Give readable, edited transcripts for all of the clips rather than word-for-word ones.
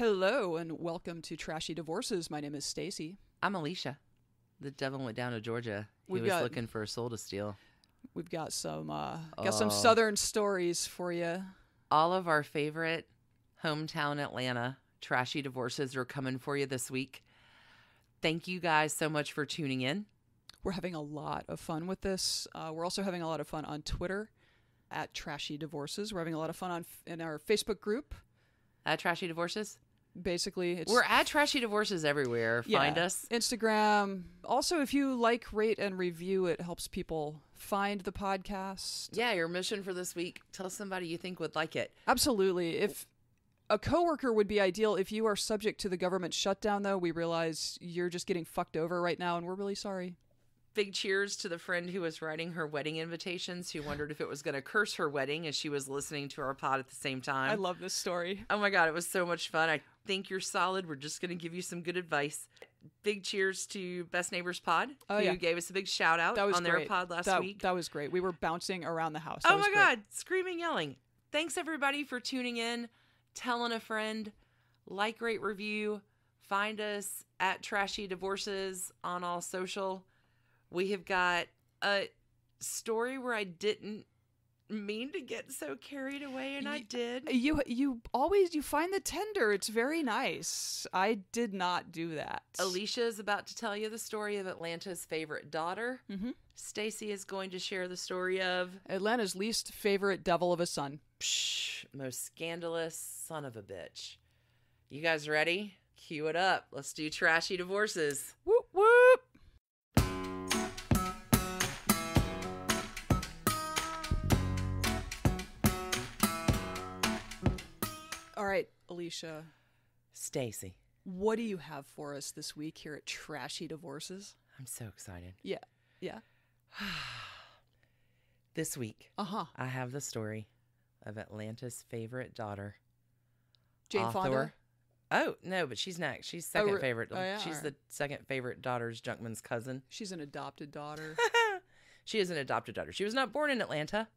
Hello and welcome to Trashy Divorces. My name is Stacie. I'm Alicia. The devil went down to Georgia. He was looking for a soul to steal. We've got some Southern stories for you. All of our favorite hometown Atlanta trashy divorces are coming for you this week. Thank you guys so much for tuning in. We're having a lot of fun with this. We're also having a lot of fun on Twitter at Trashy Divorces. We're having a lot of fun in our Facebook group. At Trashy Divorces? Basically, we're at Trashy Divorces everywhere. Find us. Instagram. Also, if you like, rate, and review, it helps people find the podcast. Yeah, your mission for this week. Tell somebody you think would like it. Absolutely. If a coworker would be ideal. If you are subject to the government shutdown, though, we realize you're just getting fucked over right now, and we're really sorry. Big cheers to the friend who was writing her wedding invitations, who wondered if it was going to curse her wedding as she was listening to our pod at the same time. I love this story. Oh my God, it was so much fun. I think you're solid. We're just going to give you some good advice. Big cheers to Best Neighbors Pod, who gave us a big shout out on their pod last week. That was great. We were bouncing around the house. Oh my God, screaming, yelling. Thanks everybody for tuning in, telling a friend, like, rate, review. Find us at Trashy Divorces on all social. We have got a story where I didn't mean to get so carried away, and I did. You find the tender. It's very nice. I did not do that. Alicia is about to tell you the story of Atlanta's favorite daughter. Mm-hmm. Stacie is going to share the story of Atlanta's least favorite devil of a son. Psh, most scandalous son of a bitch. You guys ready? Cue it up. Let's do Trashy Divorces. Whoop whoop. All right, Alicia. Stacie. What do you have for us this week here at Trashy Divorces? I'm so excited. Yeah. This week, I have the story of Atlanta's favorite daughter. Jane Fonda? Oh, no, but she's next. She's second favorite. Oh, yeah? She's the second favorite daughter's Junkman's cousin. She's an adopted daughter. She is an adopted daughter. She was not born in Atlanta.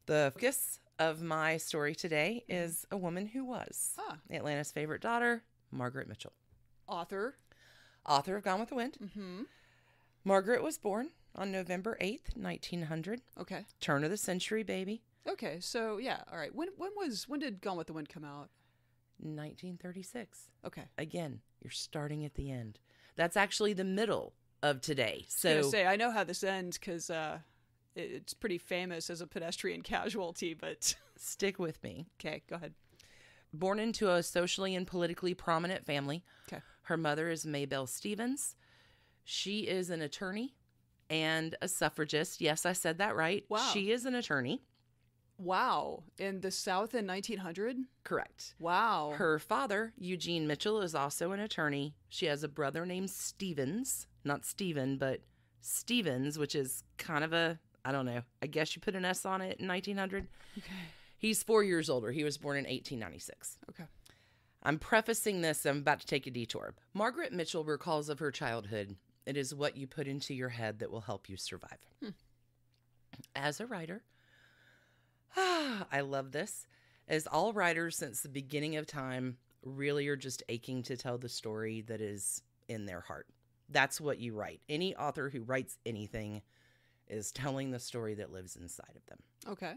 The focus of my story today is a woman who was Atlanta's favorite daughter, Margaret Mitchell. Author of Gone with the Wind. Mm-hmm. Margaret was born on November 8th, 1900. Okay. Turn of the century baby. Okay, so yeah, all right. When did Gone with the Wind come out? 1936. Okay. Again, you're starting at the end. That's actually the middle of today. So I was gonna say, I know how this ends because it's pretty famous as a pedestrian casualty, but stick with me. Okay, go ahead. Born into a socially and politically prominent family. Okay. Her mother is Maybelle Stevens. She is an attorney and a suffragist. Yes, I said that right. Wow. She is an attorney. Wow. In the South in 1900? Correct. Wow. Her father, Eugene Mitchell, is also an attorney. She has a brother named Stevens. Not Stephen, but Stevens, which is kind of a, I don't know, I guess you put an S on it in 1900. Okay. He's 4 years older. He was born in 1896. Okay. I'm prefacing this. I'm about to take a detour. Margaret Mitchell recalls of her childhood. It is what you put into your head that will help you survive. As a writer, I love this. As all writers since the beginning of time really are just aching to tell the story that is in their heart. That's what you write. Any author who writes anything is telling the story that lives inside of them. Okay.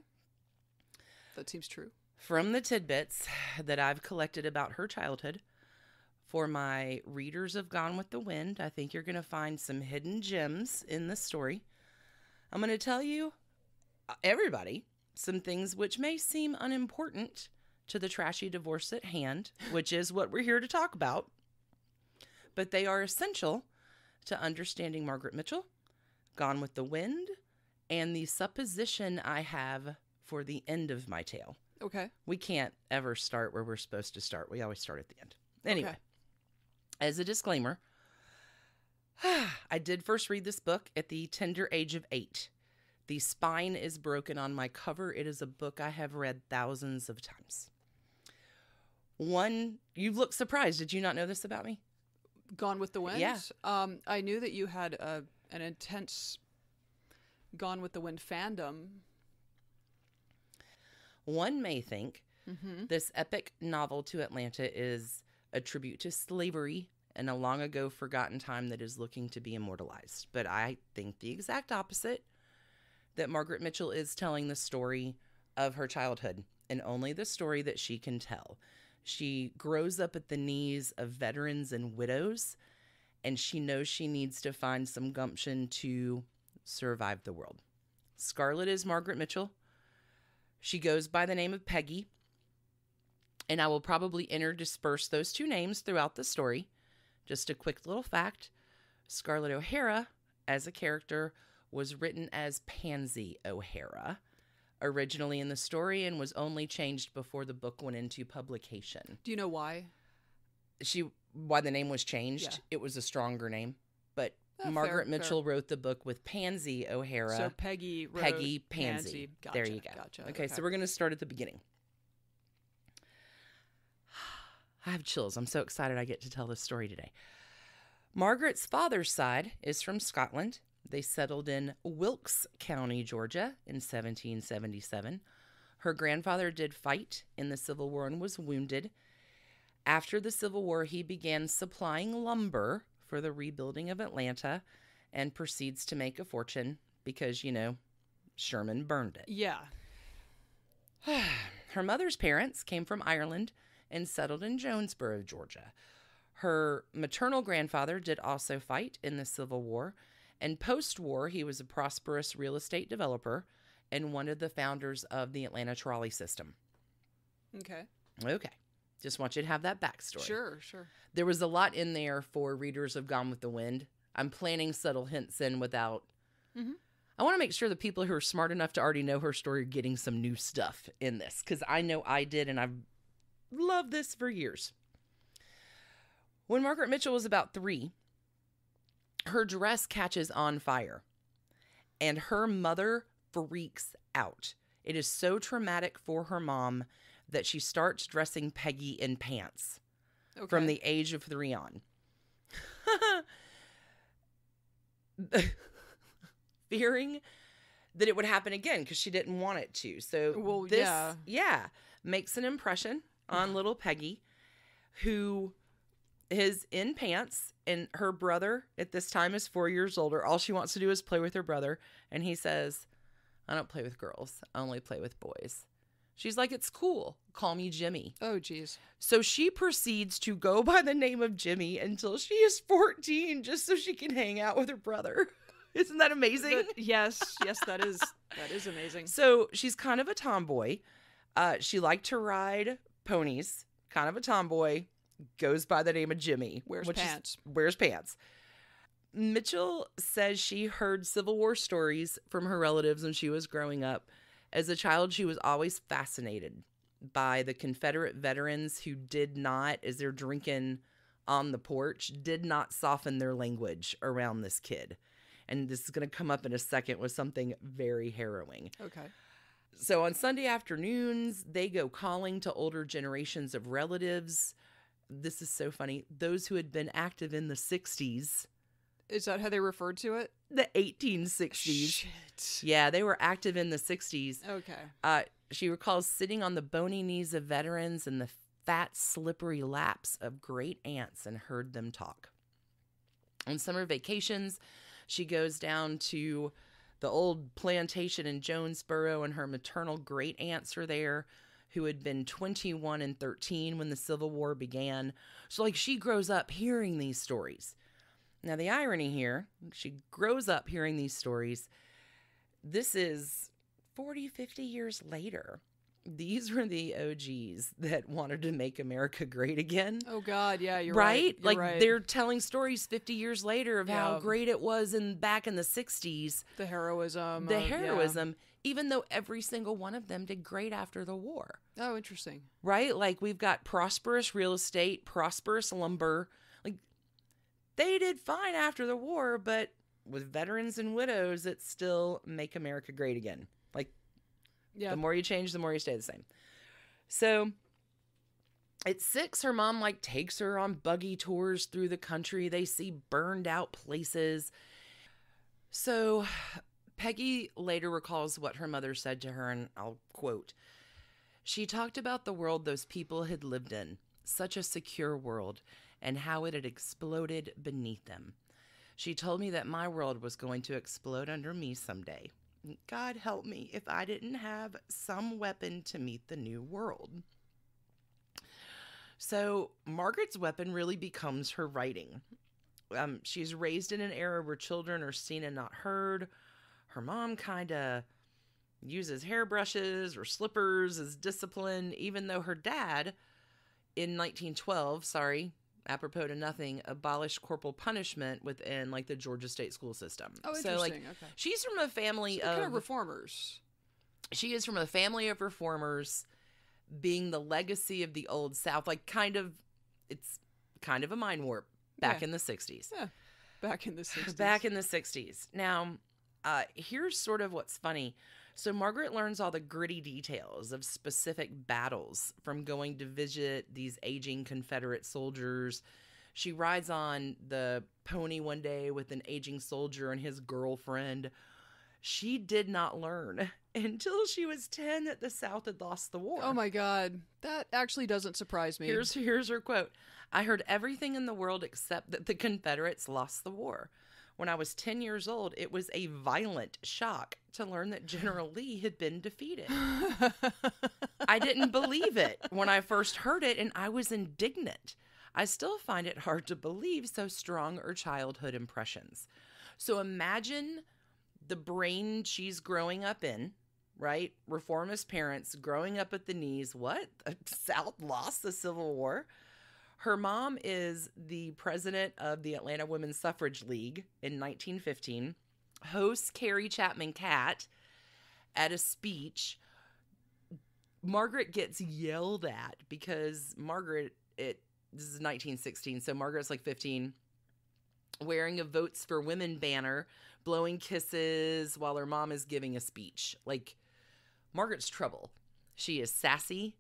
That seems true. From the tidbits that I've collected about her childhood, for my readers of Gone with the Wind, I think you're going to find some hidden gems in the story. I'm going to tell you, everybody, some things which may seem unimportant to the trashy divorce at hand, which is what we're here to talk about. But they are essential to understanding Margaret Mitchell, Gone with the Wind, and the supposition I have for the end of my tale. Okay. We can't ever start where we're supposed to start. We always start at the end. Anyway, as a disclaimer, I did first read this book at the tender age of 8. The spine is broken on my cover. It is a book I have read thousands of times. You look surprised. Did you not know this about me? Gone with the Wind? Yeah. I knew that you had an intense Gone with the Wind fandom. One may think this epic novel to Atlanta is a tribute to slavery and a long ago forgotten time that is looking to be immortalized. But I think the exact opposite, that Margaret Mitchell is telling the story of her childhood and only the story that she can tell. She grows up at the knees of veterans and widows, and she knows she needs to find some gumption to survive the world. Scarlet is Margaret Mitchell. She goes by the name of Peggy, and I will probably interdisperse those two names throughout the story. Just a quick little fact, Scarlett O'Hara, as a character, was written as Pansy O'Hara originally in the story and was only changed before the book went into publication. Do you know why? Why the name was changed? Yeah. It was a stronger name, but Margaret Mitchell wrote the book with Pansy O'Hara. So Peggy wrote Pansy. Gotcha, there you go. Gotcha. Okay, so we're going to start at the beginning. I have chills. I'm so excited I get to tell this story today. Margaret's father's side is from Scotland. They settled in Wilkes County, Georgia in 1777. Her grandfather did fight in the Civil War and was wounded. After the Civil War, he began supplying lumber for the rebuilding of Atlanta and proceeds to make a fortune because, Sherman burned it. Yeah. Her mother's parents came from Ireland and settled in Jonesboro, Georgia. Her maternal grandfather did also fight in the Civil War, and post-war, he was a prosperous real estate developer and one of the founders of the Atlanta trolley system. Okay. Just want you to have that backstory. Sure. There was a lot in there for readers of Gone with the Wind. I'm planting subtle hints in without... Mm-hmm. I want to make sure the people who are smart enough to already know her story are getting some new stuff in this, because I know I did, and I've loved this for years. When Margaret Mitchell was about 3, her dress catches on fire, and her mother freaks out. It is so traumatic for her mom that she starts dressing Peggy in pants from the age of 3 on. Fearing that it would happen again because she didn't want it to. So this makes an impression on little Peggy, who is in pants, and her brother at this time is 4 years older. All she wants to do is play with her brother. And he says, I don't play with girls. I only play with boys. She's like, it's cool. Call me Jimmy. Oh, geez. So she proceeds to go by the name of Jimmy until she is 14, just so she can hang out with her brother. Isn't that amazing? Yes, that is amazing. So she's kind of a tomboy. She liked to ride ponies, kind of a tomboy. Goes by the name of Jimmy. Wears pants. Wears pants. Mitchell says she heard Civil War stories from her relatives when she was growing up. As a child, she was always fascinated by the Confederate veterans who did not, as they're drinking on the porch, did not soften their language around this kid. And this is going to come up in a second with something very harrowing. Okay. So on Sunday afternoons, they go calling to older generations of relatives. This is so funny. Those who had been active in the 60s. Is that how they referred to it? The 1860s. Shit. Yeah, they were active in the 60s. Okay. She recalls sitting on the bony knees of veterans and the fat, slippery laps of great aunts and heard them talk. On summer vacations, she goes down to the old plantation in Jonesboro, and her maternal great aunts are there, who had been 21 and 13 when the Civil War began. So, she grows up hearing these stories. Now, the irony here, she grows up hearing these stories. This is 40, 50 years later. These were the OGs that wanted to make America great again. Oh, God, yeah, you're right. You're right. They're telling stories 50 years later of how great it was back in the 60s. The heroism. Even though every single one of them did great after the war. Oh, interesting. Right? We've got prosperous real estate, prosperous lumber. They did fine after the war, but with veterans and widows, it's still make America great again. The more you change, the more you stay the same. So at 6, her mom takes her on buggy tours through the country. They see burned out places. So Peggy later recalls what her mother said to her, and I'll quote, "She talked about the world those people had lived in, such a secure world, and how it had exploded beneath them. She told me that my world was going to explode under me someday. God help me if I didn't have some weapon to meet the new world. So Margaret's weapon really becomes her writing. She's raised in an era where children are seen and not heard. Her mom kind of uses hairbrushes or slippers as discipline, even though her dad, in 1912, apropos to nothing, abolished corporal punishment within like the Georgia state school system. Oh, so interesting. okay. She's from a family of kind of reformers. She is from a family of reformers, being the legacy of the old South. It's kind of a mind warp back in the 60s. Yeah, back in the 60s. Back in the 60s. Now, here's sort of what's funny. So Margaret learns all the gritty details of specific battles from going to visit these aging Confederate soldiers. She rides on the pony one day with an aging soldier and his girlfriend. She did not learn until she was 10 that the South had lost the war. Oh my God. That actually doesn't surprise me. Here's her quote. I heard everything in the world except that the Confederates lost the war. When I was 10 years old, it was a violent shock to learn that General Lee had been defeated. I didn't believe it when I first heard it, and I was indignant. I still find it hard to believe so strong are childhood impressions. So imagine the brain she's growing up in, right? Reformist parents growing up at the knees. What? The South lost the Civil War? Her mom is the president of the Atlanta Women's Suffrage League in 1915, hosts Carrie Chapman Catt at a speech. Margaret gets yelled at because this is 1916, so Margaret's like 15, wearing a Votes for Women banner, blowing kisses while her mom is giving a speech. Like, Margaret's trouble. She is sassy.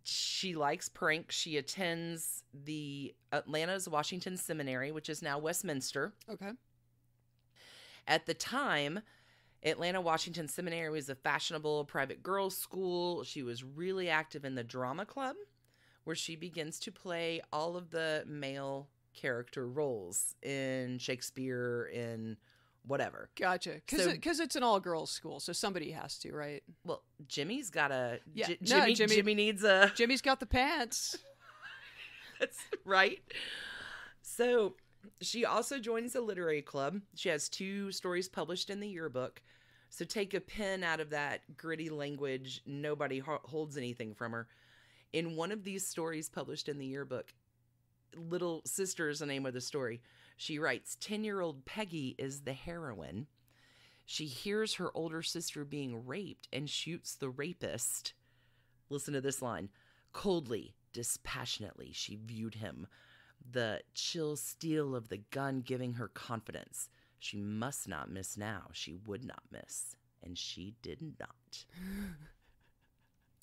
She likes pranks. She attends the Atlanta's Washington Seminary, which is now Westminster. Okay. At the time, Atlanta Washington Seminary was a fashionable private girls' school. She was really active in the drama club, where she begins to play all of the male character roles in Shakespeare, in whatever. Gotcha. Because it's an all-girls school, so somebody has to, right? Well, Jimmy's got a... Yeah. Jimmy needs a... Jimmy's got the pants. That's right. So she also joins a literary club. She has 2 stories published in the yearbook. So take a pen out of that gritty language. Nobody holds anything from her. In one of these stories published in the yearbook, Little Sister is the name of the story. She writes, 10-year-old Peggy is the heroine. She hears her older sister being raped and shoots the rapist. Listen to this line. Coldly, dispassionately, she viewed him, the chill steel of the gun giving her confidence. She must not miss now. She would not miss. And she did not.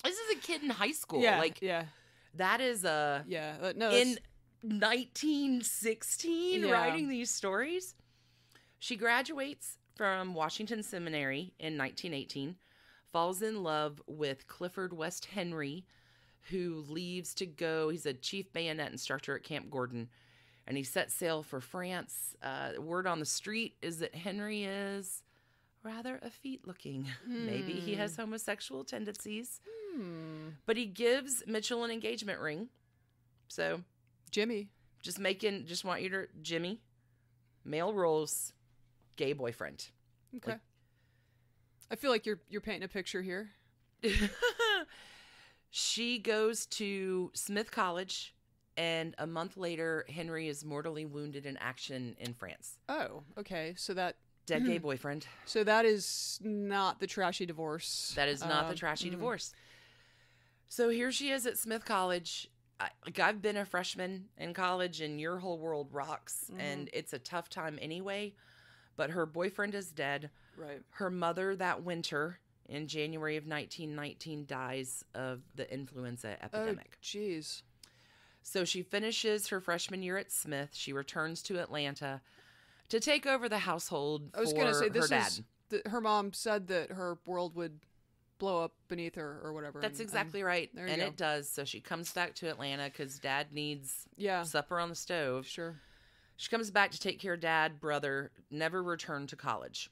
This is a kid in high school. Yeah, That is a... Yeah, no, in 1916, writing these stories. She graduates from Washington Seminary in 1918, falls in love with Clifford West Henry, who leaves to go. He's a chief bayonet instructor at Camp Gordon, and he sets sail for France. Word on the street is that Henry is rather effete looking. Maybe he has homosexual tendencies. But he gives Mitchell an engagement ring. So... Jimmy. Jimmy, male roles, gay boyfriend. Okay. I feel like you're painting a picture here. She goes to Smith College, and a month later, Henry is mortally wounded in action in France. Oh, okay. So that... Dead gay boyfriend. So that is not the trashy divorce. That is not the trashy divorce. So here she is at Smith College. I've been a freshman in college, and your whole world rocks, and it's a tough time anyway. But her boyfriend is dead. Right. Her mother that winter in January of 1919 dies of the influenza epidemic. Oh, jeez. So she finishes her freshman year at Smith. She returns to Atlanta to take over the household for her dad. Her mom said that her world would blow up beneath her or whatever. That's exactly right. There you And go. it does. So she comes back to Atlanta because Dad needs Yeah. supper on the stove. Sure. She comes back to take care of Dad, brother, never returned to college.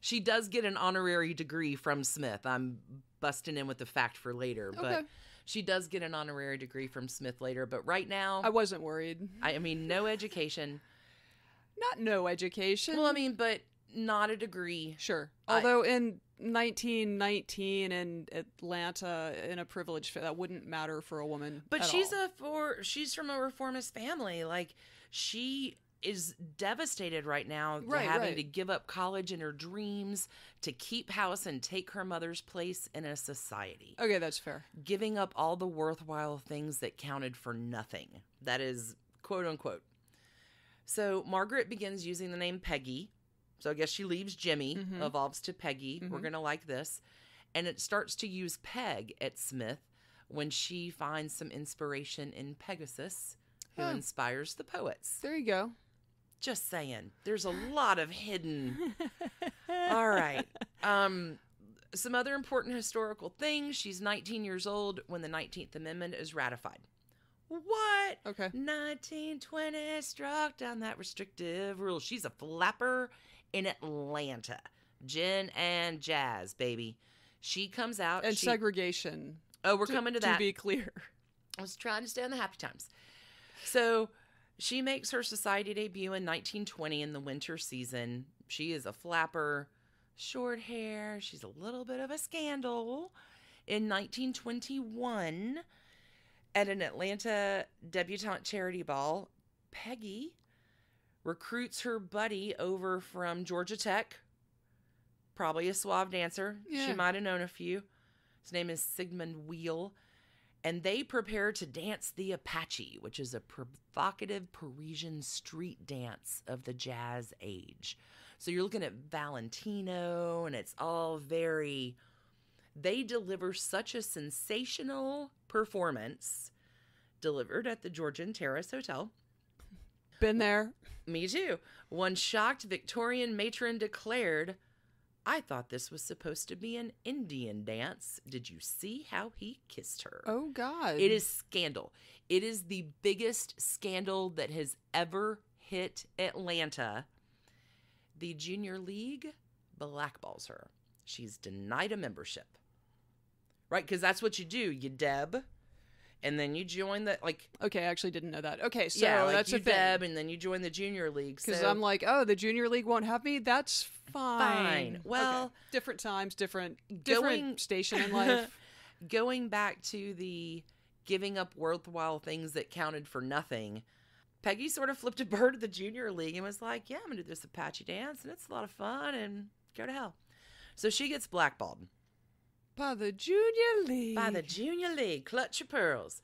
She does get an honorary degree from Smith. I'm busting in with the fact for later, but Okay. she does get an honorary degree from Smith later. But right now, I wasn't worried. I mean, no education. Not no education. Well, I mean, but not a degree. Sure. Although in 1919 in Atlanta, in a privileged, that wouldn't matter for a woman. But at she's all. she's from a reformist family. Like, she is devastated right now Right, having right. to give up college and her dreams to keep house and take her mother's place in a society. Okay, that's fair. Giving up all the worthwhile things that counted for nothing. That is quote unquote. So Margaret begins using the name Peggy. So I guess she leaves Jimmy, evolves to Peggy. We're going to like this. And it starts to use Peg at Smith when she finds some inspiration in Pegasus, who inspires the poets. There you go. Just saying. There's a lot of hidden. All right. Some other important historical things. She's 19 years old when the 19th Amendment is ratified. What? Okay. 1920 struck down that restrictive rule. She's a flapper in Atlanta. Gin and jazz, baby. She comes out. And segregation. Oh, we're coming to that. To be clear. I was trying to stay on the happy times. So she makes her society debut in 1920 in the winter season. She is a flapper, short hair. She's a little bit of a scandal. In 1921, at an Atlanta debutante charity ball, Peggy recruits her buddy over from Georgia Tech, probably a suave dancer. Yeah. She might have known a few. His name is Sigmund Wheel. And they prepare to dance the Apache, which is a provocative Parisian street dance of the jazz age. So you're looking at Valentino, and it's all very... They deliver such a sensational performance, delivered at the Georgian Terrace Hotel. Been there. Me too. One shocked Victorian matron declared, "I thought this was supposed to be an Indian dance. Did you see how he kissed her?" Oh, God. It is scandal. It is the biggest scandal that has ever hit Atlanta. The Junior League blackballs her. She's denied a membership. Right? Because that's what you do. You deb, and then you join the, like... Okay, I actually didn't know that. Okay, so yeah, like that's you a thing. deb, and then you join the Junior League. Because So I'm like, oh, the Junior League won't have me? That's fine. Well... Okay. Different times, different Going- station in life. Going back to the giving up worthwhile things that counted for nothing, Peggy sort of flipped a bird at the Junior League and was like, yeah, I'm going to do this Apache dance, and it's a lot of fun, and go to hell. So she gets blackballed. By the Junior League. By the Junior League. Clutch your pearls.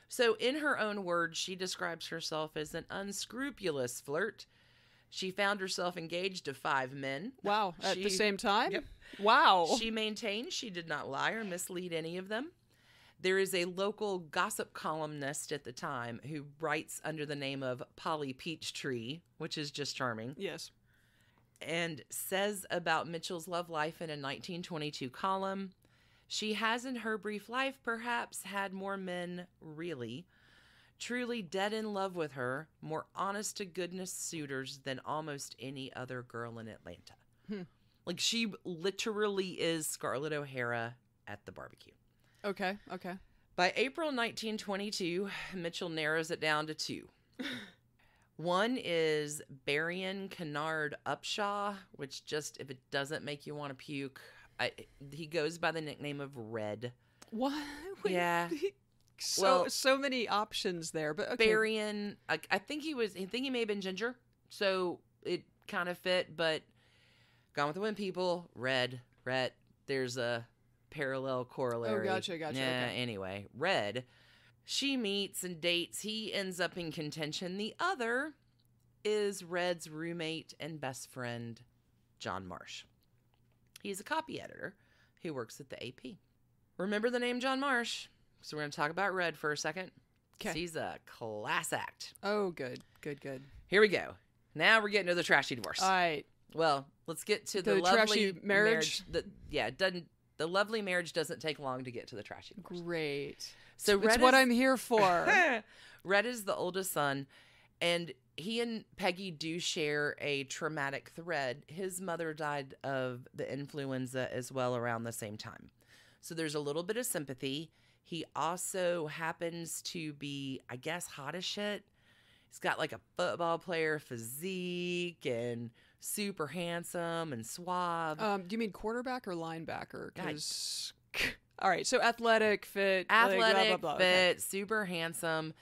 So in her own words, she describes herself as an unscrupulous flirt. She found herself engaged to 5 men. Wow, at the same time? Yep. Wow. She maintains she did not lie or mislead any of them. There is a local gossip columnist at the time who writes under the name of Polly Peachtree, which is just charming, Yes. and says about Mitchell's love life in a 1922 column, "She has in her brief life perhaps had more men really, truly dead in love with her, more honest to goodness suitors than almost any other girl in Atlanta." Like, she literally is Scarlett O'Hara at the barbecue. Okay. By April 1922, Mitchell narrows it down to 2. One is Berrien Kennard Upshaw, which just, if it doesn't make you want to puke, he goes by the nickname of Red. What? Wait, Yeah. So many options there, but okay. Berrien, I think he may have been ginger, so it kind of fit, but Gone with the Wind people, Red, there's a parallel corollary. Oh, gotcha. Yeah, Okay. anyway, Red. She meets and dates. He ends up in contention. The other is Red's roommate and best friend, John Marsh. He's a copy editor who works at the AP. Remember the name John Marsh? So we're going to talk about Red for a second. 'Kay. He's a class act. Oh, good. Here we go. Now we're getting to the trashy divorce. All right. Well, let's get to the The lovely trashy marriage? It The lovely marriage doesn't take long to get to the trashy divorce. Great. So It's what I'm here for. Red is the oldest son, and he and Peggy do share a traumatic thread. His mother died of the influenza as well around the same time. So there's a little bit of sympathy. He also happens to be, I guess, hot as shit. He's got like a football player physique and super handsome and suave. Do you mean quarterback or linebacker? Because all right, so athletic, fit, Athletic, blah, blah, blah. fit, Okay. super handsome.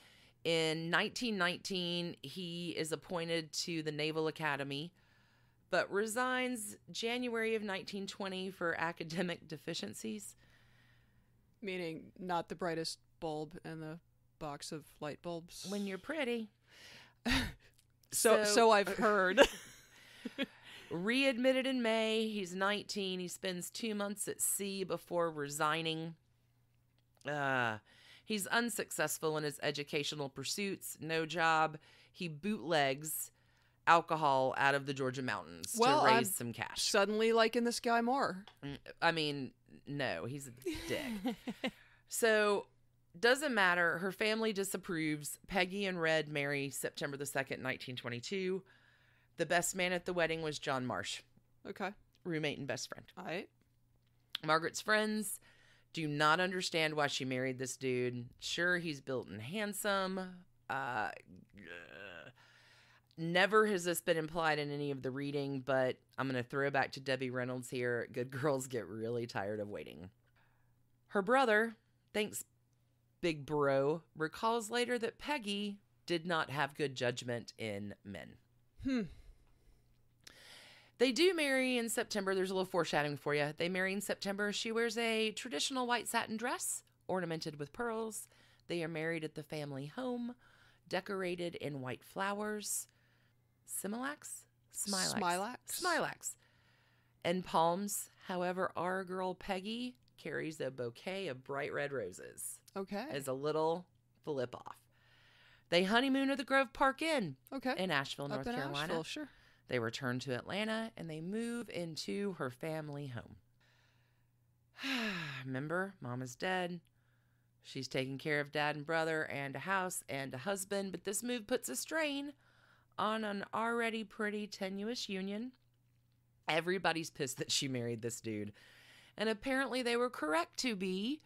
In 1919, he is appointed to the Naval Academy, but resigns January of 1920 for academic deficiencies. Meaning not the brightest bulb in the box of light bulbs. When you're pretty. So I've heard. Readmitted in May. He's 19. He spends 2 months at sea before resigning. He's unsuccessful in his educational pursuits. No job. He bootlegs alcohol out of the Georgia mountains to raise some cash. Suddenly liking this guy more. I mean, no, he's a dick. So, doesn't matter. Her family disapproves. Peggy and Red marry September the 2nd, 1922. The best man at the wedding was John Marsh. Okay. Roommate and best friend. All right. Margaret's friends do not understand why she married this dude. Sure, he's built and handsome. Never has this been implied in any of the reading, but I'm going to throw back to Debbie Reynolds here. Good girls get really tired of waiting. Her brother, thanks big bro, recalls later that Peggy did not have good judgment in men. They do marry in September. There's a little foreshadowing for you. They marry in September. She wears a traditional white satin dress ornamented with pearls. They are married at the family home, decorated in white flowers. Smilax? Smilax. And palms. However, our girl Peggy carries a bouquet of bright red roses. Okay. As a little flip off. They honeymoon at the Grove Park Inn. Okay. In Asheville, North Carolina. Asheville, sure. They return to Atlanta and they move into her family home. Remember, Mama's dead. She's taking care of dad and brother and a house and a husband, but this move puts a strain on an already pretty tenuous union. Everybody's pissed that she married this dude. And apparently they were correct to be.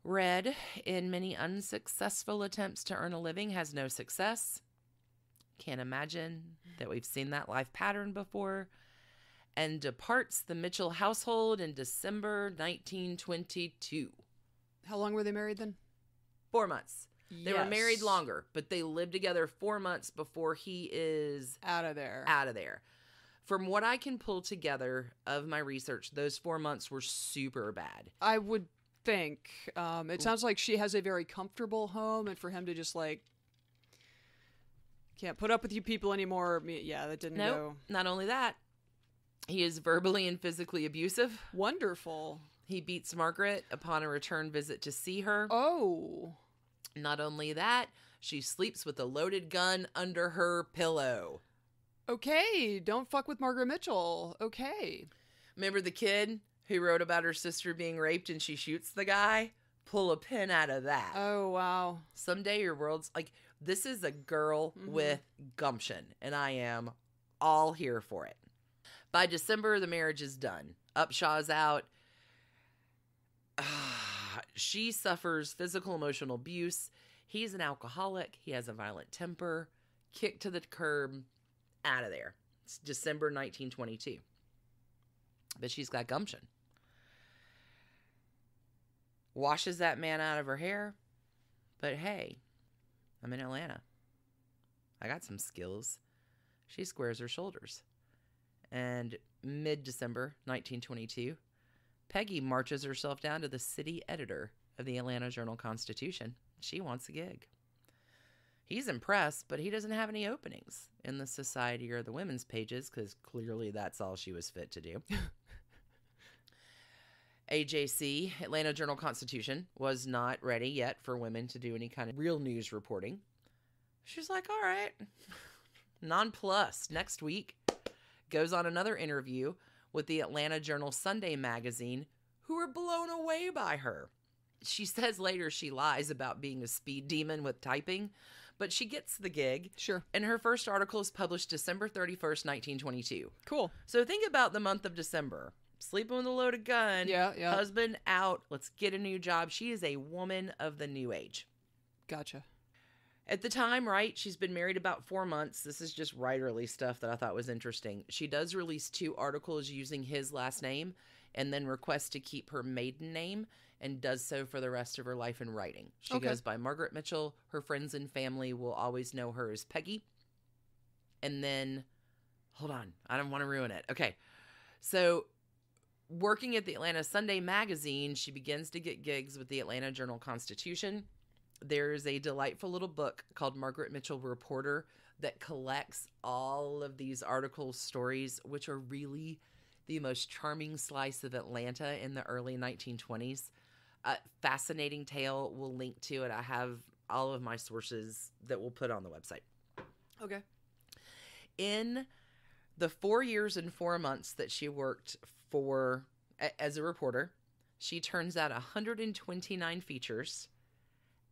Red, in many unsuccessful attempts to earn a living, has no success. Can't imagine that we've seen that life pattern before. And departs the Mitchell household in December 1922. How long were they married then? 4 months. They were married longer, but they lived together 4 months before he is out of there. From what I can pull together of my research, those 4 months were super bad. I would think. It sounds like she has a very comfortable home, and for him to just like, can't put up with you people anymore. Yeah, that didn't go. Not only that, he is verbally and physically abusive. Wonderful. He beats Margaret upon a return visit to see her. Oh. Not only that, she sleeps with a loaded gun under her pillow. Okay, don't fuck with Margaret Mitchell. Okay. Remember the kid who wrote about her sister being raped and she shoots the guy? Pull a pin out of that. Oh, wow. Someday your world's like, this is a girl with gumption, and I am all here for it. By December, the marriage is done. Upshaw's out. She suffers physical, emotional abuse. He's an alcoholic. He has a violent temper. Kicked to the curb. Out of there. It's December 1922. But she's got gumption. Washes that man out of her hair. But hey, I'm in Atlanta. I got some skills. She squares her shoulders. And mid-December 1922, Peggy marches herself down to the city editor of the Atlanta Journal-Constitution. She wants a gig. He's impressed, but he doesn't have any openings in the society or the women's pages because clearly that's all she was fit to do. AJC, Atlanta Journal-Constitution, was not ready yet for women to do any kind of real news reporting. She's like, all right, nonplussed. Next week, goes on another interview with the Atlanta Journal Sunday magazine, who are blown away by her. She says later she lies about being a speed demon with typing, but she gets the gig. Sure. And her first article is published December 31st, 1922. Cool. So think about the month of December. Sleeping with a loaded gun. Yeah. Husband out. Let's get a new job. She is a woman of the new age. Gotcha. At the time, right, she's been married about 4 months. This is just writerly stuff that I thought was interesting. She does release 2 articles using his last name and then requests to keep her maiden name and does so for the rest of her life in writing. She goes by Margaret Mitchell. Her friends and family will always know her as Peggy. And then, hold on, I don't want to ruin it. Okay, so working at the Atlanta Sunday Magazine, she begins to get gigs with the Atlanta Journal-Constitution. There's a delightful little book called Margaret Mitchell Reporter that collects all of these articles, stories, which are really the most charming slice of Atlanta in the early 1920s. Fascinating tale. We'll link to it. I have all of my sources that we'll put on the website. Okay. In the 4 years and 4 months that she worked as a reporter, she turns out 129 features,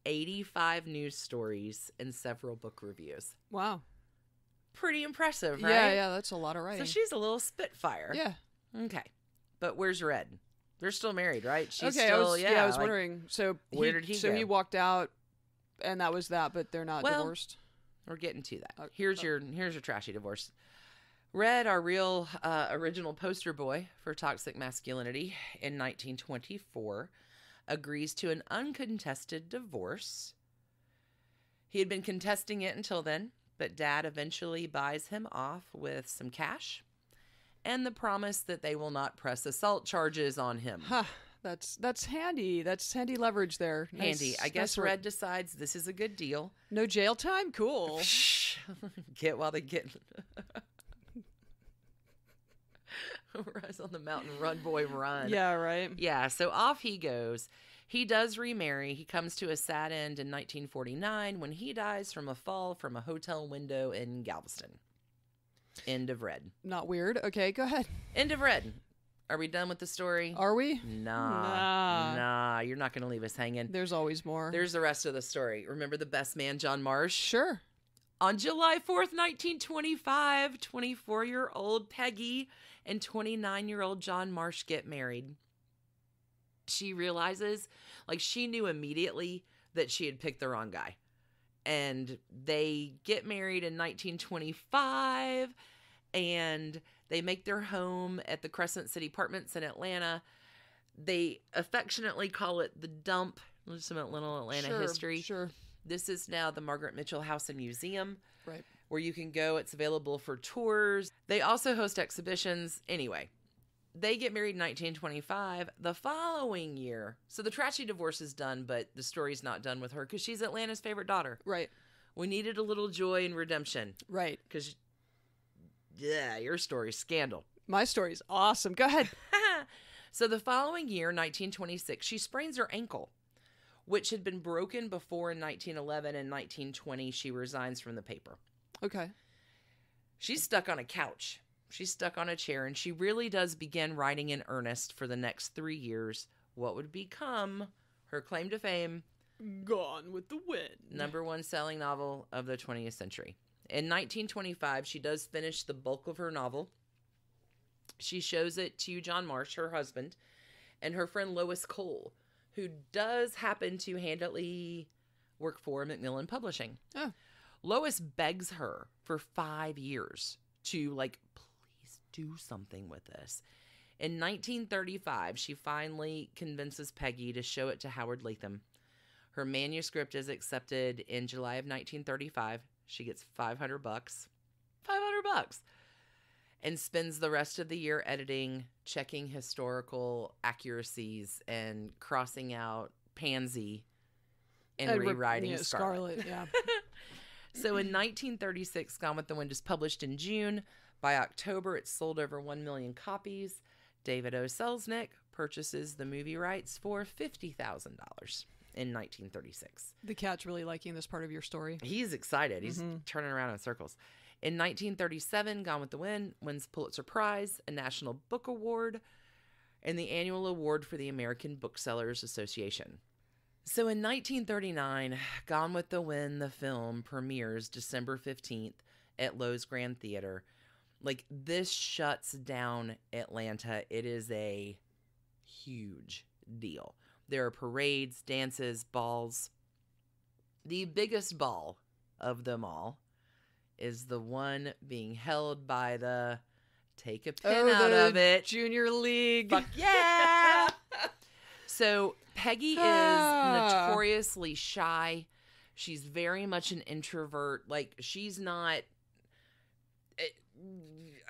85 news stories, and several book reviews. Wow. Pretty impressive, right? Yeah, that's a lot of writing. So she's a little spitfire. Yeah. Okay. But where's Red? They're still married, right? She's okay, still, I was wondering. So where did he go? So he walked out, and that was that, but they're not divorced? We're getting to that. Here's your trashy divorce. Red, our real original poster boy for toxic masculinity in 1924, agrees to an uncontested divorce. He had been contesting it until then, but Dad eventually buys him off with some cash and the promise that they will not press assault charges on him. Huh. That's handy. That's handy leverage there. Handy. I guess Red decides this is a good deal. No jail time? Cool. Get while they get. Rise on the mountain, run, boy, run. Yeah, right. Yeah, so off he goes. He does remarry. He comes to a sad end in 1949 when he dies from a fall from a hotel window in Galveston. End of Red. Not weird. Okay, go ahead. End of Red. Are we done with the story? Are we? Nah. You're not going to leave us hanging. There's always more. There's the rest of the story. Remember the best man, John Marsh? Sure. On July 4th, 1925, 24-year-old Peggy and 29-year-old John Marsh get married. She realizes, she knew immediately that she had picked the wrong guy. And they get married in 1925, and they make their home at the Crescent City Apartments in Atlanta. They affectionately call it the Dump. Some little Atlanta history. Sure. This is now the Margaret Mitchell House and Museum, right, where you can go. It's available for tours. They also host exhibitions. Anyway, they get married in 1925. The following year, so the trashy divorce is done, but the story's not done with her because she's Atlanta's favorite daughter. Right. We needed a little joy and redemption. Right. Because, your story's scandal. My story's awesome. Go ahead. So the following year, 1926, she sprains her ankle, which had been broken before in 1911 and 1920. She resigns from the paper. Okay. She's stuck on a couch. She's stuck on a chair, and she really does begin writing in earnest for the next 3 years what would become her claim to fame. Gone with the Wind. #1 selling novel of the 20th century. In 1925, she does finish the bulk of her novel. She shows it to John Marsh, her husband, and her friend Lois Cole, who does happen to handily work for Macmillan Publishing. Oh. Lois begs her for 5 years to, please do something with this. In 1935, she finally convinces Peggy to show it to Howard Latham. Her manuscript is accepted in July of 1935. She gets $500. $500! And spends the rest of the year editing, checking historical accuracies, and crossing out Pansy and rewriting Scarlet. Yeah. So in 1936, Gone with the Wind is published in June. By October, it's sold over 1 million copies. David O. Selznick purchases the movie rights for $50,000 in 1936. The cat's really liking this part of your story. He's excited. He's turning around in circles. In 1937, Gone with the Wind wins Pulitzer Prize, a National Book Award. and the annual award for the American Booksellers Association. So in 1939, Gone with the Wind, the film, premieres December 15th at Lowe's Grand Theater. Like, this shuts down Atlanta. It is a huge deal. There are parades, dances, balls. The biggest ball of them all is the one being held by the, take a pin out of it, Junior League. Fuck yeah! So Peggy is notoriously shy. She's very much an introvert. Like, she's not,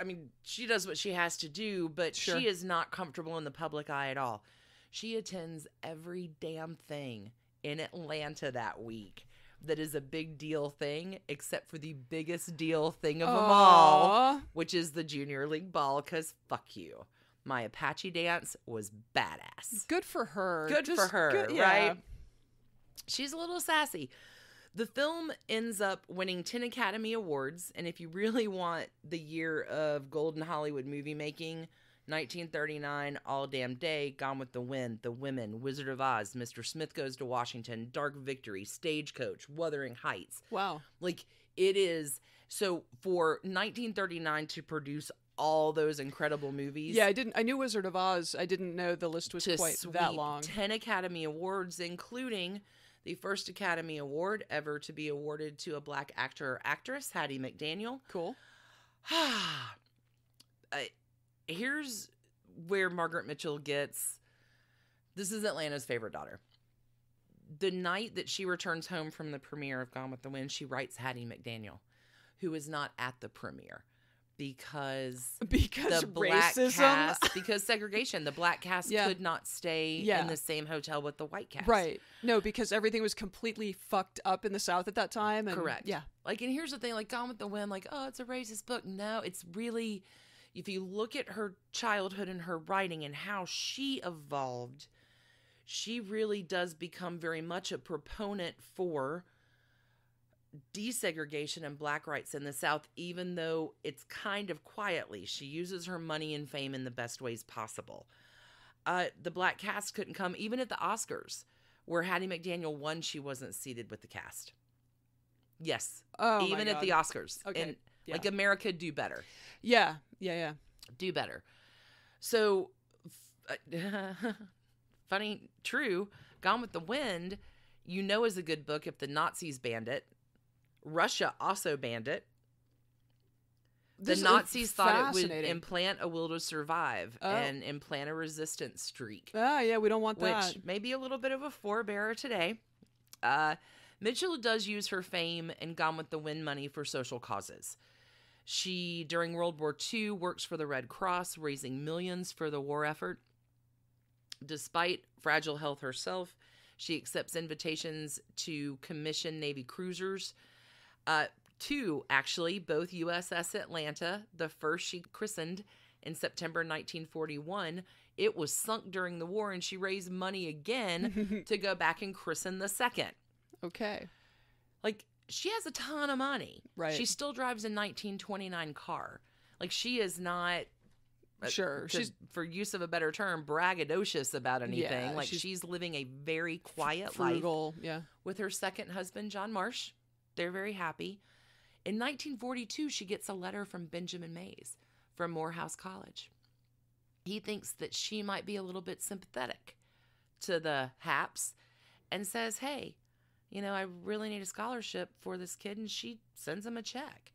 I mean, she does what she has to do, but Sure. she is not comfortable in the public eye at all. She attends every damn thing in Atlanta that week that is a big deal thing, except for the biggest deal thing of them all, which is the Junior League Ball, because fuck you. My Apache dance was badass. Good for her. Good Just for her, good- yeah. right? She's a little sassy. The film ends up winning 10 Academy Awards, and if you really want the year of golden Hollywood movie making, 1939, All Damn Day, Gone with the Wind, The Women, Wizard of Oz, Mr. Smith Goes to Washington, Dark Victory, Stagecoach, Wuthering Heights. Wow. Like, it is, so for 1939 to produce all those incredible movies. Yeah, I knew Wizard of Oz. I didn't know the list was to quite sweep that long. 10 Academy Awards, including the first Academy Award ever to be awarded to a black actor or actress, Hattie McDaniel. Cool. Here's where Margaret Mitchell gets, this is Atlanta's favorite daughter. The night that she returns home from the premiere of Gone with the Wind, she writes Hattie McDaniel, who is not at the premiere because the black racism. cast, because segregation, the black cast Yeah. could not stay Yeah. in the same hotel with the white cast. Right. No, because everything was completely fucked up in the South at that time. And Correct. Yeah. Like, and here's the thing, like, Gone with the Wind, like, oh, it's a racist book. No, it's really, if you look at her childhood and her writing and how she evolved, she really does become very much a proponent for desegregation and black rights in the South, even though it's kind of quietly. She uses her money and fame in the best ways possible. The black cast couldn't come, even at the Oscars, where Hattie McDaniel won, she wasn't seated with the cast. Yes. Oh, even my at the God. Oscars. Okay. And Yeah. like, America, do better. Yeah. Yeah. Do better. So, funny, true, Gone with the Wind, you know, is a good book if the Nazis banned it. Russia also banned it. The This is Nazis thought it would fascinating. implant a will to survive Oh. and implant a resistance streak, Ah, yeah, we don't want that. which may be a little bit of a forebearer today. Mitchell does use her fame and Gone with the Wind money for social causes. She, during World War II, works for the Red Cross, raising millions for the war effort. Despite fragile health herself, she accepts invitations to commission Navy cruisers. Two, actually, both USS Atlanta. The first she christened in September 1941. It was sunk during the war, and she raised money again to go back and christen the second. Okay. Like, she has a ton of money. Right. She still drives a 1929 car. Like, she is not, Sure. she's, for use of a better term, braggadocious about anything. Yeah, like, she's living a very quiet life frugal. Yeah. with her second husband, John Marsh. They're very happy. In 1942, she gets a letter from Benjamin Mays from Morehouse College. He thinks that she might be a little bit sympathetic to the Haps and says, hey, you know, I really need a scholarship for this kid, and she sends him a check.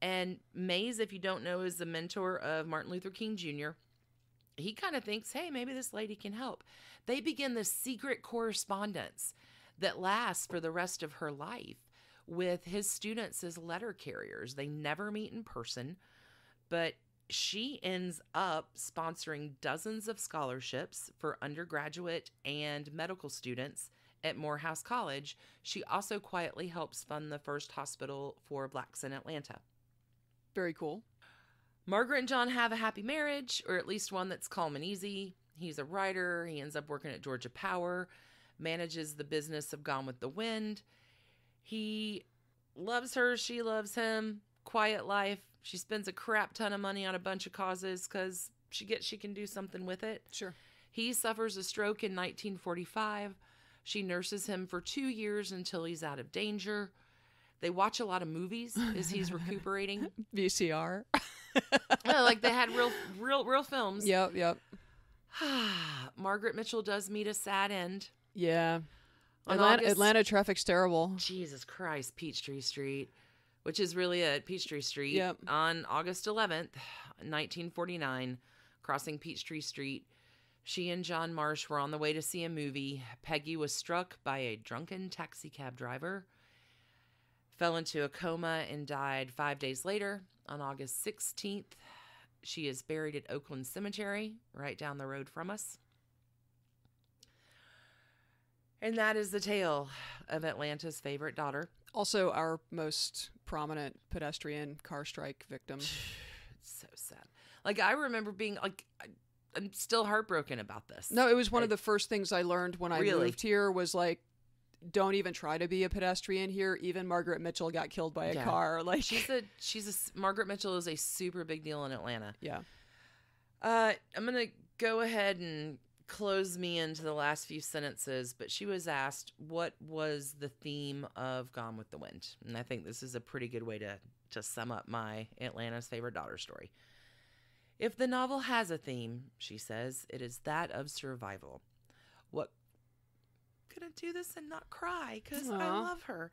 And Mays, if you don't know, is the mentor of Martin Luther King Jr. He kind of thinks, hey, maybe this lady can help. They begin this secret correspondence that lasts for the rest of her life with his students as letter carriers. They never meet in person, but she ends up sponsoring dozens of scholarships for undergraduate and medical students at Morehouse College. She also quietly helps fund the first hospital for blacks in Atlanta. Very cool. Margaret and John have a happy marriage, or at least one that's calm and easy. He's a writer. He ends up working at Georgia Power, manages the business of Gone with the Wind. He loves her. She loves him. Quiet life. She spends a crap ton of money on a bunch of causes because she can do something with it. Sure. He suffers a stroke in 1945. She nurses him for 2 years until he's out of danger. They watch a lot of movies as he's recuperating. VCR. Yeah, like they had real films. Yep. Margaret Mitchell does meet a sad end. Yeah. On Atlanta traffic's terrible. Jesus Christ, Peachtree Street, which is really it, Peachtree Street. Yep. On August 11th, 1949, crossing Peachtree Street, she and John Marsh were on the way to see a movie. Peggy was struck by a drunken taxicab driver, fell into a coma, and died 5 days later. On August 16th, she is buried at Oakland Cemetery, right down the road from us. And that is the tale of Atlanta's favorite daughter. Also, our most prominent pedestrian car strike victim. It's so sad. Like, I remember being, like, I'm still heartbroken about this. No, it was one of the first things I learned when I Really? moved here was, like, don't even try to be a pedestrian here. Even Margaret Mitchell got killed by a car. Like, Margaret Mitchell is a super big deal in Atlanta. Yeah. I'm going to go ahead and close me into the last few sentences, but she was asked what was the theme of Gone with the Wind. And I think this is a pretty good way to sum up my Atlanta's favorite daughter story. If the novel has a theme, she says, it is that of survival. What gonna do this and not cry because I love her.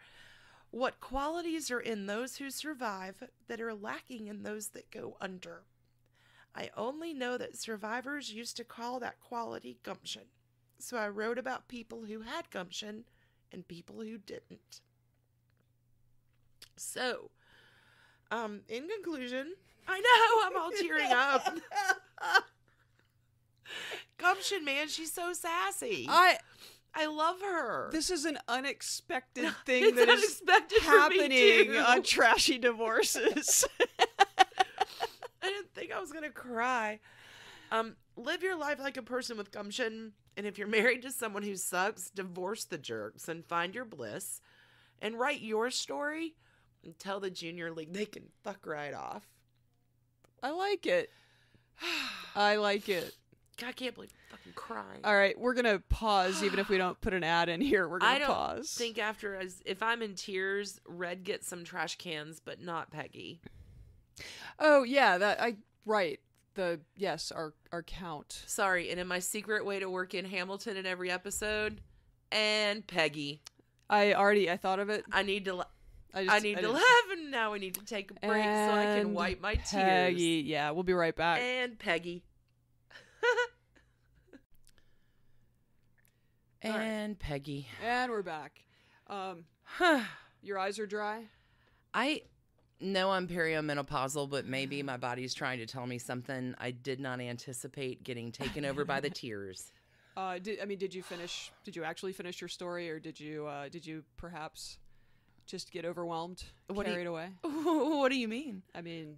What qualities are in those who survive that are lacking in those that go under? I only know that survivors used to call that quality gumption. So I wrote about people who had gumption and people who didn't. So, in conclusion, I know I'm all tearing up. Gumption, man, she's so sassy. I love her. This is an unexpected thing It's that is unexpected for me, happening too. on Trashy Divorces. I didn't think I was going to cry. Live your life like a person with gumption. And if you're married to someone who sucks, divorce the jerks and find your bliss. And write your story and tell the junior league they can fuck right off. I like it. I like it. God, I can't believe I'm fucking crying. All right, we're going to pause even if we don't put an ad in here. We're going to pause. I think if I'm in tears, Red gets some trash cans, but not Peggy. Oh, yeah, right. Our count. Sorry, and in my secret way to work in Hamilton in every episode, and Peggy. I thought of it. I need to laugh, and now we need to take a break so I can wipe my Peggy. tears. Yeah, we'll be right back. And Peggy. And Peggy. And we're back. Your eyes are dry? I know I'm perimenopausal, but maybe my body's trying to tell me something. I did not anticipate getting taken over by the tears. Did you actually finish your story, or did you perhaps just get overwhelmed, carried away? What do you mean? I mean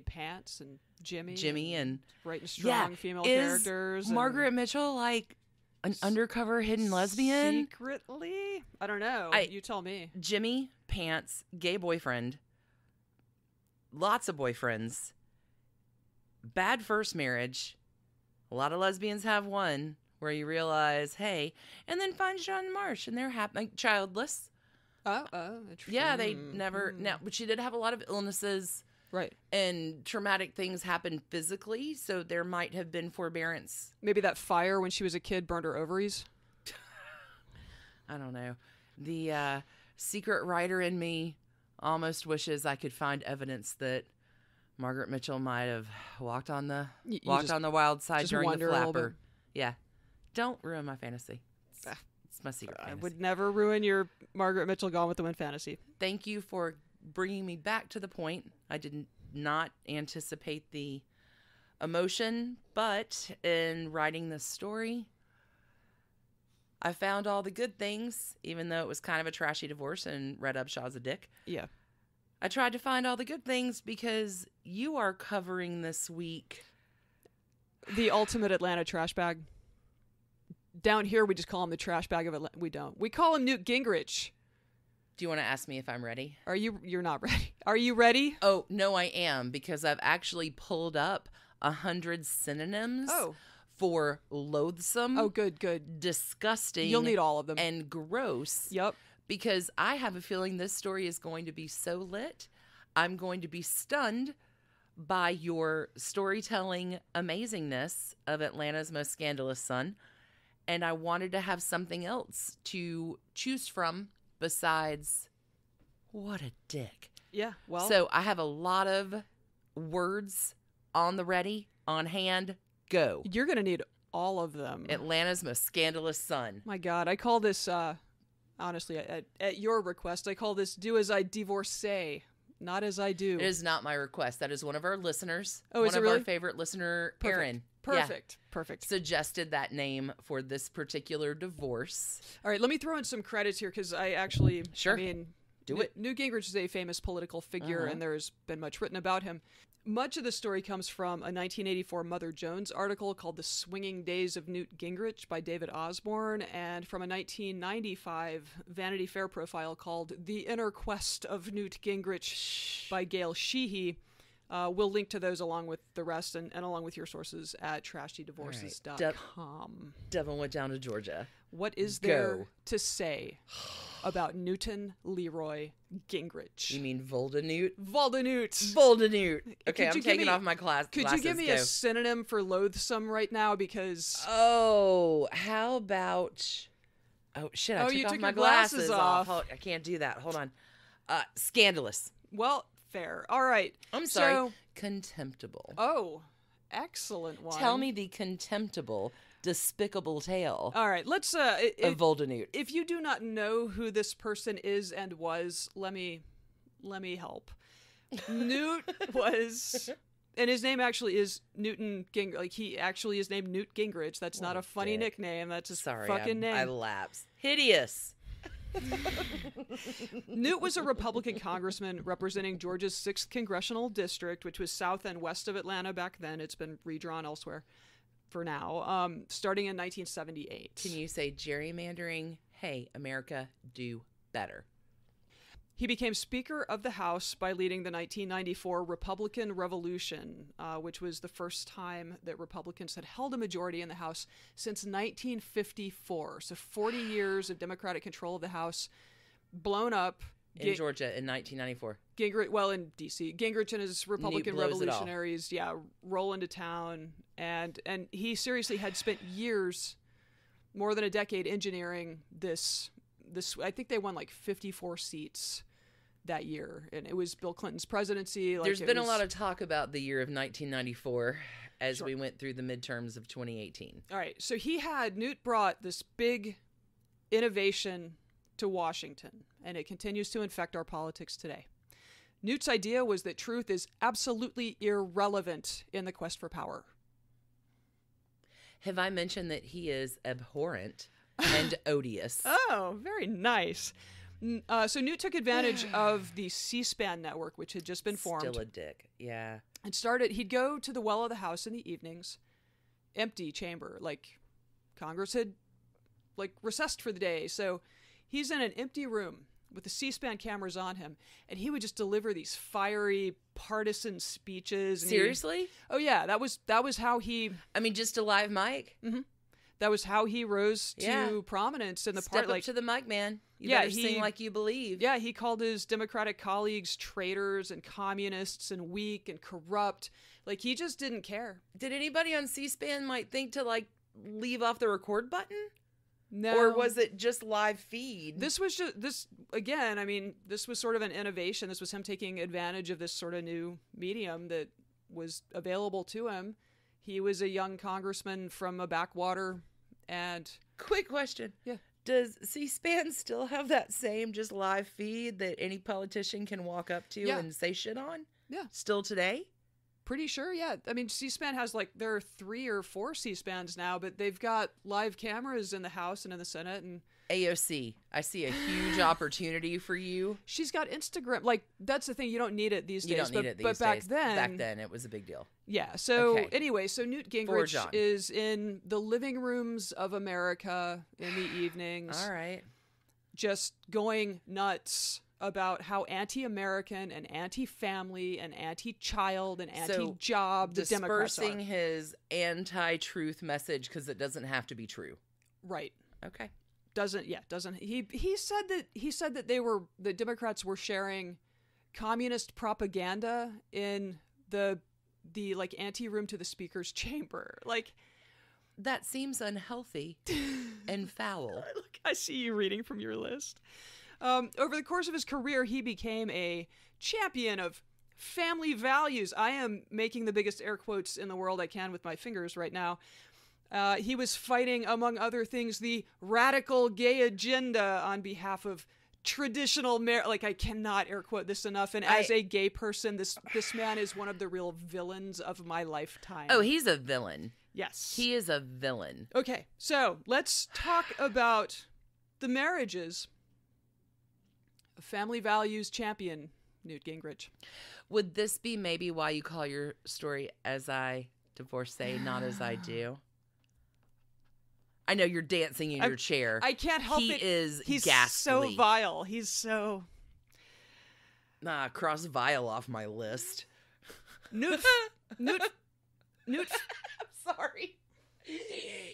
Pants and Jimmy and writing strong female characters. Margaret Mitchell like an undercover hidden lesbian? Secretly? I don't know. You tell me. Jimmy, Pants, gay boyfriend, lots of boyfriends, bad first marriage. A lot of lesbians have one where you realize, hey, and then finds John Marsh and they're happy, childless. Yeah, they never. Now, but she did have a lot of illnesses. Right. And traumatic things happen physically, so there might have been forbearance. Maybe that fire when she was a kid burned her ovaries? I don't know. The secret writer in me almost wishes I could find evidence that Margaret Mitchell might have walked on the wild side during the flapper. Yeah. Don't ruin my fantasy. It's my secret fantasy. I would never ruin your Margaret Mitchell Gone with the Wind fantasy. Thank you for bringing me back to the point. I did not anticipate the emotion, but in writing this story, I found all the good things, even though it was kind of a trashy divorce and Red Upshaw's a dick. Yeah. I tried to find all the good things because you are covering this week the ultimate Atlanta trash bag. Down here, we just call him the trash bag of Atlanta. We don't. We call him Newt Gingrich. Do you want to ask me if I'm ready? You're not ready. Are you ready? Oh, no, I am, because I've actually pulled up 100 synonyms Oh. for loathsome. Oh, good. Disgusting. You'll need all of them. And gross. Yep. Because I have a feeling this story is going to be so lit. I'm going to be stunned by your storytelling amazingness of Atlanta's most scandalous son. And I wanted to have something else to choose from besides, what a dick. Yeah, well. So I have a lot of words on the ready, on hand, go. You're going to need all of them. Atlanta's most scandalous son. My God, I call this, honestly, at your request, I call this do as I divorcee, not as I do. It is not my request. That is one of our listeners. Oh, is one it of really? our favorite listener, Perfect. Aaron. Perfect. Yeah, Perfect. suggested that name for this particular divorce. All right, let me throw in some credits here because I actually, Sure. I mean, Do it. Newt Gingrich is a famous political figure, and there's been much written about him. Much of the story comes from a 1984 Mother Jones article called The Swinging Days of Newt Gingrich by David Osborne, and from a 1995 Vanity Fair profile called The Inner Quest of Newt Gingrich by Gail Sheehy. We'll link to those along with the rest and along with your sources at trashydivorces.com. Devin went down to Georgia. What is there to say about Newton Leroy Gingrich? You mean Voldenute? Voldenute. Voldenute. Okay, I'm you give taking me- off my glasses. Could you give me a synonym for loathsome right now? Because Oh, how about... Oh, shit, I you took off took my your glasses off. I can't do that. Hold on. Scandalous. well, fair. All right. I'm sorry. So, Contemptible. oh, excellent one. Tell me the contemptible, despicable tale All right. Let's. of Voldenute. If you do not know who this person is and was, let me help. Newt was, and his name actually is Newton Gingrich. Like, he actually is named Newt Gingrich. That's not a funny dick. nickname. That's his Sorry, fucking name. I lapsed. Hideous. Newt was a Republican congressman representing Georgia's 6th congressional district, which was south and west of Atlanta back then. It's been redrawn elsewhere for now, starting in 1978. Can you say gerrymandering? Hey, America, do better. He became Speaker of the House by leading the 1994 Republican Revolution, which was the first time that Republicans had held a majority in the House since 1954. So 40 years of Democratic control of the House, blown up. In Georgia in 1994. Gingrich, well, in D.C. Gingrich and his Republican blows it all. revolutionaries, roll into town. And he seriously had spent years, more than a decade, engineering this. I think they won like 54 seats that year, and it was Bill Clinton's presidency. Like, There's been a lot of talk about the year of 1994 as we went through the midterms of 2018. All right, so Newt brought this big innovation to Washington, and it continues to infect our politics today. Newt's idea was that truth is absolutely irrelevant in the quest for power. Have I mentioned that he is abhorrent and odious? Oh, very nice. So Newt took advantage of the C-SPAN network, which had just been formed. Still a dick, yeah. And he'd go to the well of the House in the evenings, empty chamber, like Congress had recessed for the day. So he's in an empty room with the C-SPAN cameras on him, and he would just deliver these fiery partisan speeches. And Seriously? Oh yeah, that was how he. I mean, just a live mic? Mm-hmm. That was how he rose to prominence in the Step party. up to the mic, man. You Yeah, better sing like you believe. Yeah, he called his Democratic colleagues traitors and communists and weak and corrupt. Like, he just didn't care. Did anybody on C-SPAN might think to leave off the record button? No. Or was it just live feed? This was again, I mean, this was sort of an innovation. This was him taking advantage of this sort of new medium that was available to him. He was a young congressman from a backwater, and... Quick question. Yeah. Does C-SPAN still have that same just live feed that any politician can walk up to and say shit on? Yeah. Still today? Pretty sure, yeah. I mean, C-SPAN has there are 3 or 4 C-SPANs now, but they've got live cameras in the House and in the Senate, and AOC, I see a huge opportunity for you. she's got Instagram. That's the thing, you don't need it these days. You don't need it these but back days. then, Back then, it was a big deal. yeah. So Okay. anyway, so Newt Gingrich is in the living rooms of America in the evenings, All right. just going nuts about how anti-American and anti-family and anti-child and anti-job the Democrats are. Dispersing his anti-truth message because it doesn't have to be true. Right. Okay. Doesn't he said that the Democrats were sharing communist propaganda in the like ante-room to the speaker's chamber. Like, that seems unhealthy and foul. Look, I see you reading from your list. Over the course of his career, he became a champion of family values. I am making the biggest air quotes in the world I can with my fingers right now. He was fighting, among other things, the radical gay agenda on behalf of traditional marriage. Like, I cannot air quote this enough. And as a gay person, this man is one of the real villains of my lifetime. Oh, he's a villain. Yes. He is a villain. Okay, so let's talk about the marriages of family values champion Newt Gingrich. Would this be maybe why you call your story As I Divorcee, Not As I Do? I know you're dancing in your chair. I can't help it. He's ghastly. So vile. He's so... Cross vile off my list. Newt. I'm sorry.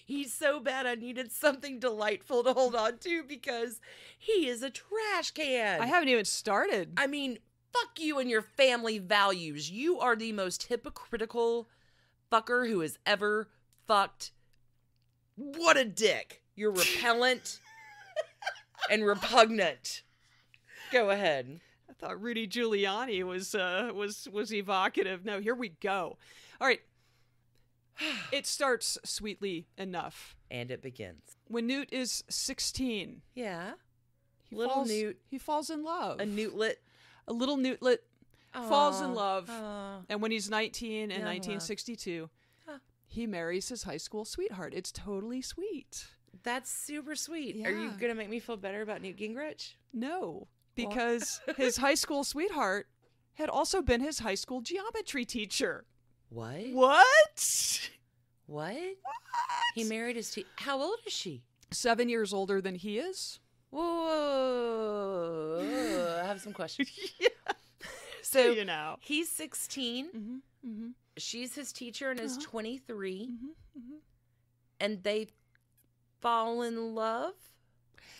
He's so bad I needed something delightful to hold on to because he is a trash can. I haven't even started. I mean, fuck you and your family values. You are the most hypocritical fucker who has ever fucked. What a dick. You're repellent and repugnant. Go ahead. I thought Rudy Giuliani was evocative. No, here we go. All right. It starts sweetly enough. And it begins. When Newt is 16. Yeah. Newt. He falls in love. A Newtlet. A little Newtlet falls in love. And when he's 19 in 1962, he marries his high school sweetheart. It's totally sweet. That's super sweet. Yeah. Are you going to make me feel better about Newt Gingrich? No, because his high school sweetheart had also been his high school geometry teacher. What? What? He married his How old is she? 7 years older than he is. Whoa. I have some questions. Yeah. So, you know. He's 16. Mm-hmm, mm-hmm. She's his teacher and is 23. Mm-hmm, mm-hmm. And they fall in love?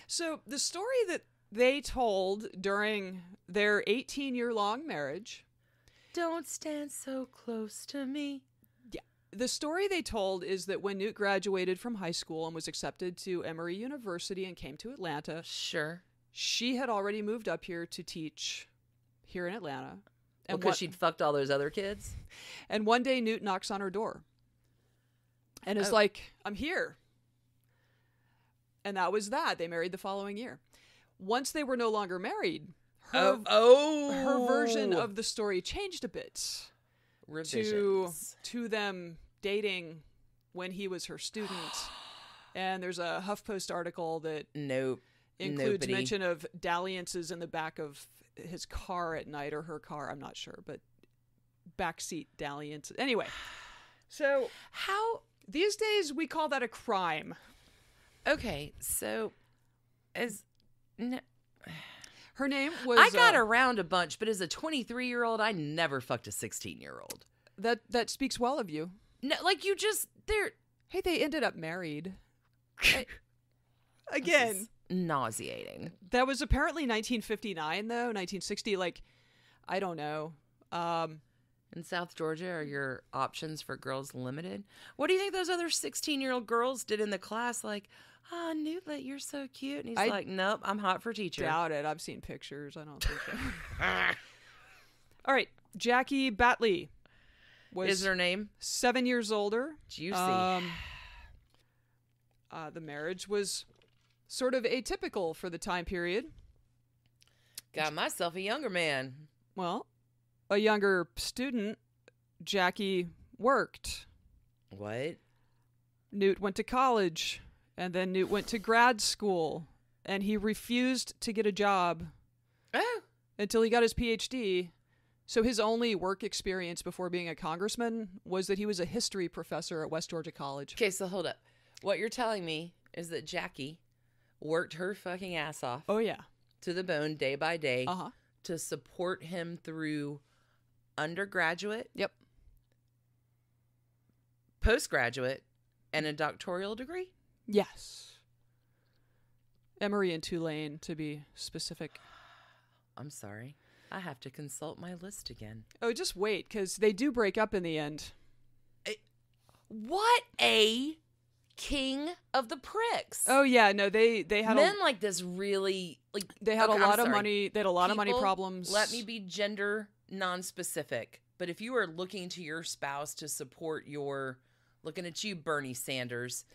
So the story that they told during their 18-year-long marriage... Don't stand so close to me. Yeah. The story they told is that when Newt graduated from high school and was accepted to Emory University and came to Atlanta... Sure. She had already moved up here to teach here in Atlanta. And because she'd fucked all those other kids? And one day Newt knocks on her door and is like, I'm here. And that was that. They married the following year. Once they were no longer married, her version of the story changed a bit. Revisions. To them dating when he was her student. And there's a HuffPost article that includes mention of dalliances in the back of his car at night, or her car, I'm not sure, but backseat dalliance. Anyway, so how these days we call that a crime. Okay, so her name was... I got around a bunch, but as a 23-year-old, I never fucked a 16-year-old. That speaks well of you. No, like Hey, they ended up married. Again. Nauseating. That was apparently 1959, though. 1960, like, I don't know. In South Georgia, are your options for girls limited? What do you think those other 16-year-old girls did in the class? Like, Newtlet, you're so cute. And he's like, nope, I'm hot for teacher. Doubt it. I've seen pictures. I don't think so. All right. Jackie Batley is her name? 7 years older. Juicy. The marriage was sort of atypical for the time period. Got myself a younger man. Well, a younger student, Jackie worked. What? Newt went to college, and then Newt went to grad school, and he refused to get a job until he got his PhD. So his only work experience before being a congressman was that he was a history professor at West Georgia College. Okay, so hold up. What you're telling me is that Jackie worked her fucking ass off. Oh, yeah. to the bone day by day Uh-huh. to support him through undergraduate, Yep. postgraduate, and a doctoral degree. Yes. Emory and Tulane, to be specific. I'm sorry. I have to consult my list again. Oh, just wait, because they do break up in the end. What a king of the pricks. Oh yeah, no, they had men like this really like they had okay, a lot I'm of sorry. money. They had a lot of money People, problems. Let me be gender non-specific. But if you are looking to your spouse to support your, looking at you, Bernie Sanders,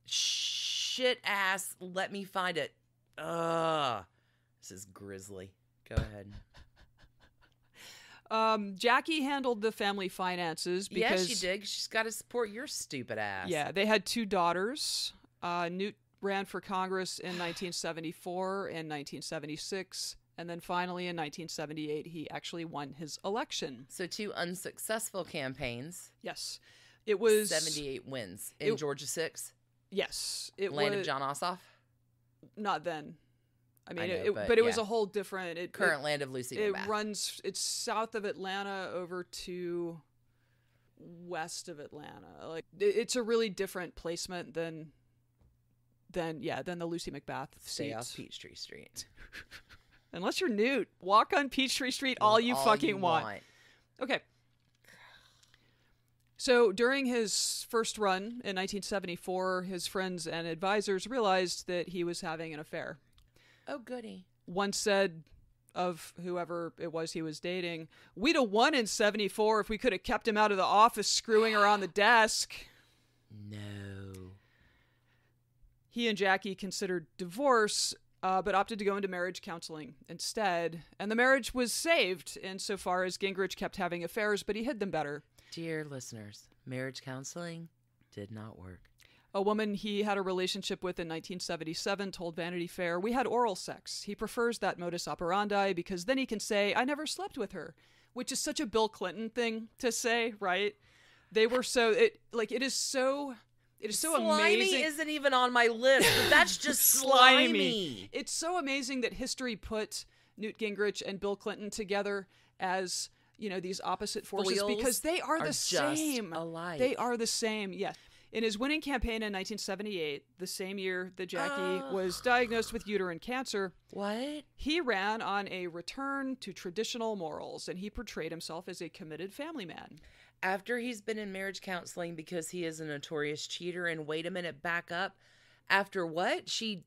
shit ass, let me find it. This is grisly. Go ahead. Jackie handled the family finances because she did. She's got to support your stupid ass. Yeah, they had 2 daughters. Newt ran for Congress in 1974 and 1976, and then finally in 1978 he actually won his election. So 2 unsuccessful campaigns. Yes, it was 78 wins in Georgia 6. Yes, it Land was of John Ossoff. Not then. I mean, I know, but it was a whole different. Current land of Lucy. It runs. It's south of Atlanta over to west of Atlanta. Like it's a really different placement than the Lucy McBath Stay seat. off Peachtree Street. Unless you're Newt, walk on Peachtree Street all you fucking want. Okay. So during his first run in 1974, his friends and advisors realized that he was having an affair. Oh, goody. One said of whoever it was he was dating, "We'd have won in 74 if we could have kept him out of the office screwing around the desk." No. He and Jackie considered divorce, but opted to go into marriage counseling instead. And the marriage was saved insofar as Gingrich kept having affairs, but he hid them better. Dear listeners, marriage counseling did not work. A woman he had a relationship with in 1977 told Vanity Fair, "We had oral sex. He prefers that modus operandi because then he can say, 'I never slept with her,'" which is such a Bill Clinton thing to say, right? They were it is so slimy amazing. Isn't even on my list, but that's just slimy. It's so amazing that history put Newt Gingrich and Bill Clinton together as, these opposite forces because they are the same. Alike. They are the same. Yes. In his winning campaign in 1978, the same year that Jackie was diagnosed with uterine cancer, he ran on a return to traditional morals, and he portrayed himself as a committed family man. After he's been in marriage counseling because he is a notorious cheater, and wait a minute, back up. After what? She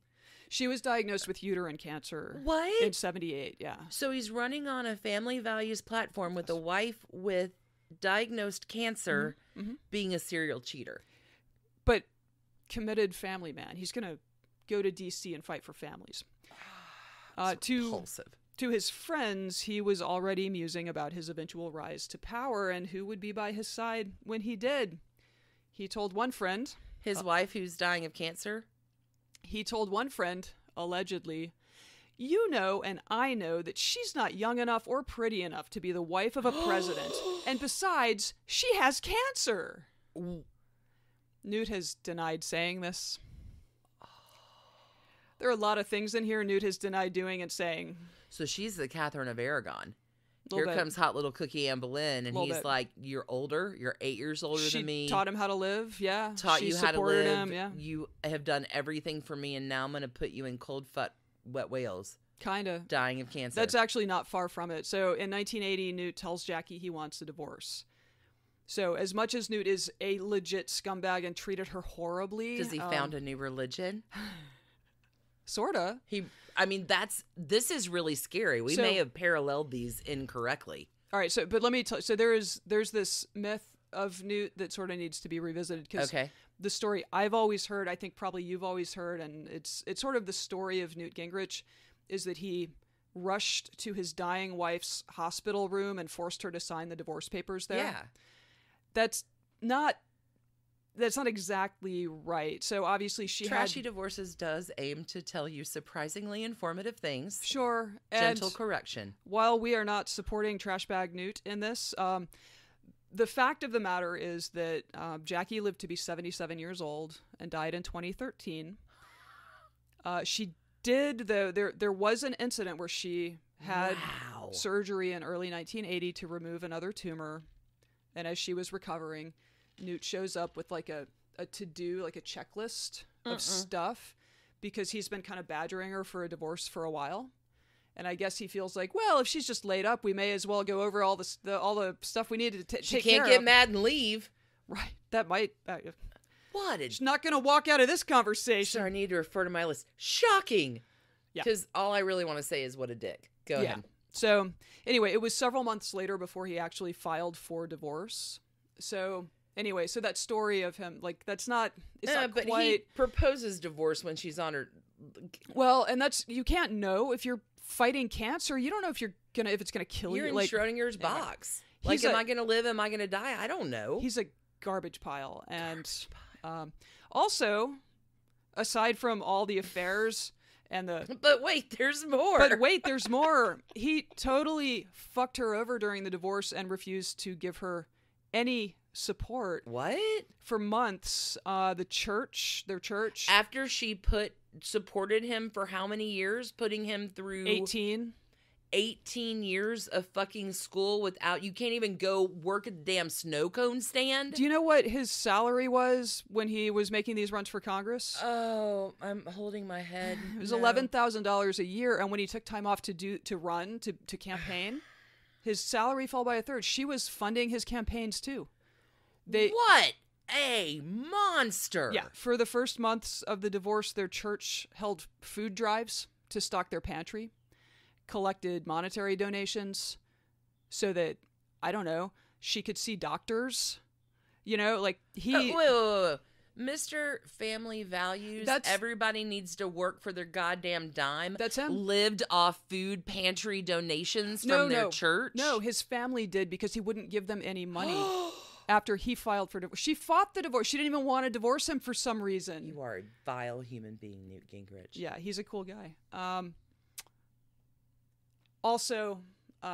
was diagnosed with uterine cancer. What? In 78, yeah. So he's running on a family values platform with a wife with diagnosed cancer being a serial cheater. But committed family man. He's going to go to D.C. and fight for families. Repulsive. To his friends, he was already musing about his eventual rise to power and who would be by his side when he did. He told one friend... His wife who's dying of cancer? He told one friend, allegedly, "You know and I know that she's not young enough or pretty enough to be the wife of a president. And besides, she has cancer." Newt has denied saying this. There are a lot of things in here Newt has denied doing and saying. So she's the Catherine of Aragon. Here comes hot little cookie Anne Boleyn, and he's like, "You're older. You're 8 years older than me. She taught him how to live, yeah. Taught you how to live. Him, yeah. You have done everything for me, and now I'm going to put you in cold wet Wales." Kinda. Dying of cancer. That's actually not far from it. So in 1980, Newt tells Jackie he wants a divorce. So as much as Newt is a legit scumbag and treated her horribly... Because he found a new religion? Sorta. This is really scary. We may have paralleled these incorrectly. All right, but let me tell you. So there's this myth of Newt that sort of needs to be revisited. Because the story I've always heard, I think probably you've always heard, and it's sort of the story of Newt Gingrich, is that he rushed to his dying wife's hospital room and forced her to sign the divorce papers there. Yeah. That's not exactly right. So obviously Trashy Divorces does aim to tell you surprisingly informative things. Sure. Gentle correction. While we are not supporting Trashbag Newt in this, the fact of the matter is that Jackie lived to be 77 years old and died in 2013. She did, though. There was an incident where she had surgery in early 1980 to remove another tumor, and as she was recovering, Newt shows up with like a to-do, like a checklist of stuff, because he's been kind of badgering her for a divorce for a while. And I guess he feels like, well, if she's just laid up, we may as well go over all the stuff we need to take care of. She can't get mad and leave. Right. That might... What? She's not going to walk out of this conversation. Sure, I need to refer to my list. Shocking. Yeah. Because all I really want to say is what a dick. Go ahead. So, anyway, it was several months later before he actually filed for divorce. So, anyway, so that story of him, like, that's not... It's not but quite... he proposes divorce when she's on her... Well, and that's... You can't know if you're fighting cancer. You don't know if it's gonna kill you. You're in like, Schrodinger's box. Like, am I going to live? Am I going to die? I don't know. He's a garbage pile. And also, aside from all the affairs and the... But wait, there's more. He totally fucked her over during the divorce and refused to give her any support. What? For months. Their church... After she supported him for how many years? Putting him through... 18 years of fucking school without... You can't even go work at the damn snow cone stand? Do you know what his salary was when he was making these runs for Congress? Oh, I'm holding my head. It was $11,000 a year, and when he took time off to campaign, his salary fell by a third. She was funding his campaigns too. What a monster! Yeah, for the first months of the divorce, their church held food drives to stock their pantry, collected monetary donations so that, I don't know, she could see doctors. You know, like he... Wait. Mr. Family Values, everybody needs to work for their goddamn dime. That's him. Lived off food pantry donations from their church? No, his family did, because he wouldn't give them any money after he filed for divorce. She fought the divorce. She didn't even want to divorce him for some reason. You are a vile human being, Newt Gingrich. Yeah, he's a cool guy. Also,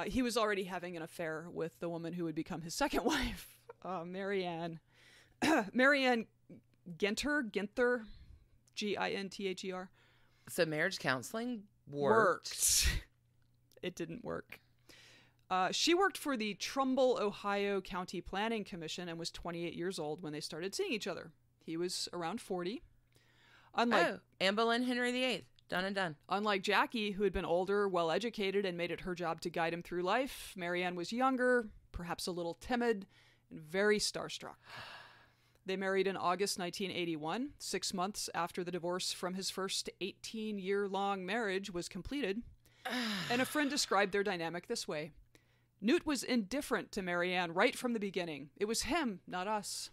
he was already having an affair with the woman who would become his second wife, Marianne. Marianne Ginther, Ginther. So marriage counseling worked. It didn't work. She worked for the Trumbull, Ohio County Planning Commission and was 28 years old when they started seeing each other. He was around 40. Anne Boleyn Henry VIII. Done and done. Unlike Jackie, who had been older, well-educated, and made it her job to guide him through life, Marianne was younger, perhaps a little timid, and very starstruck. They married in August 1981, 6 months after the divorce from his first 18-year-long marriage was completed. And a friend described their dynamic this way. Newt was indifferent to Marianne right from the beginning. It was him, not us.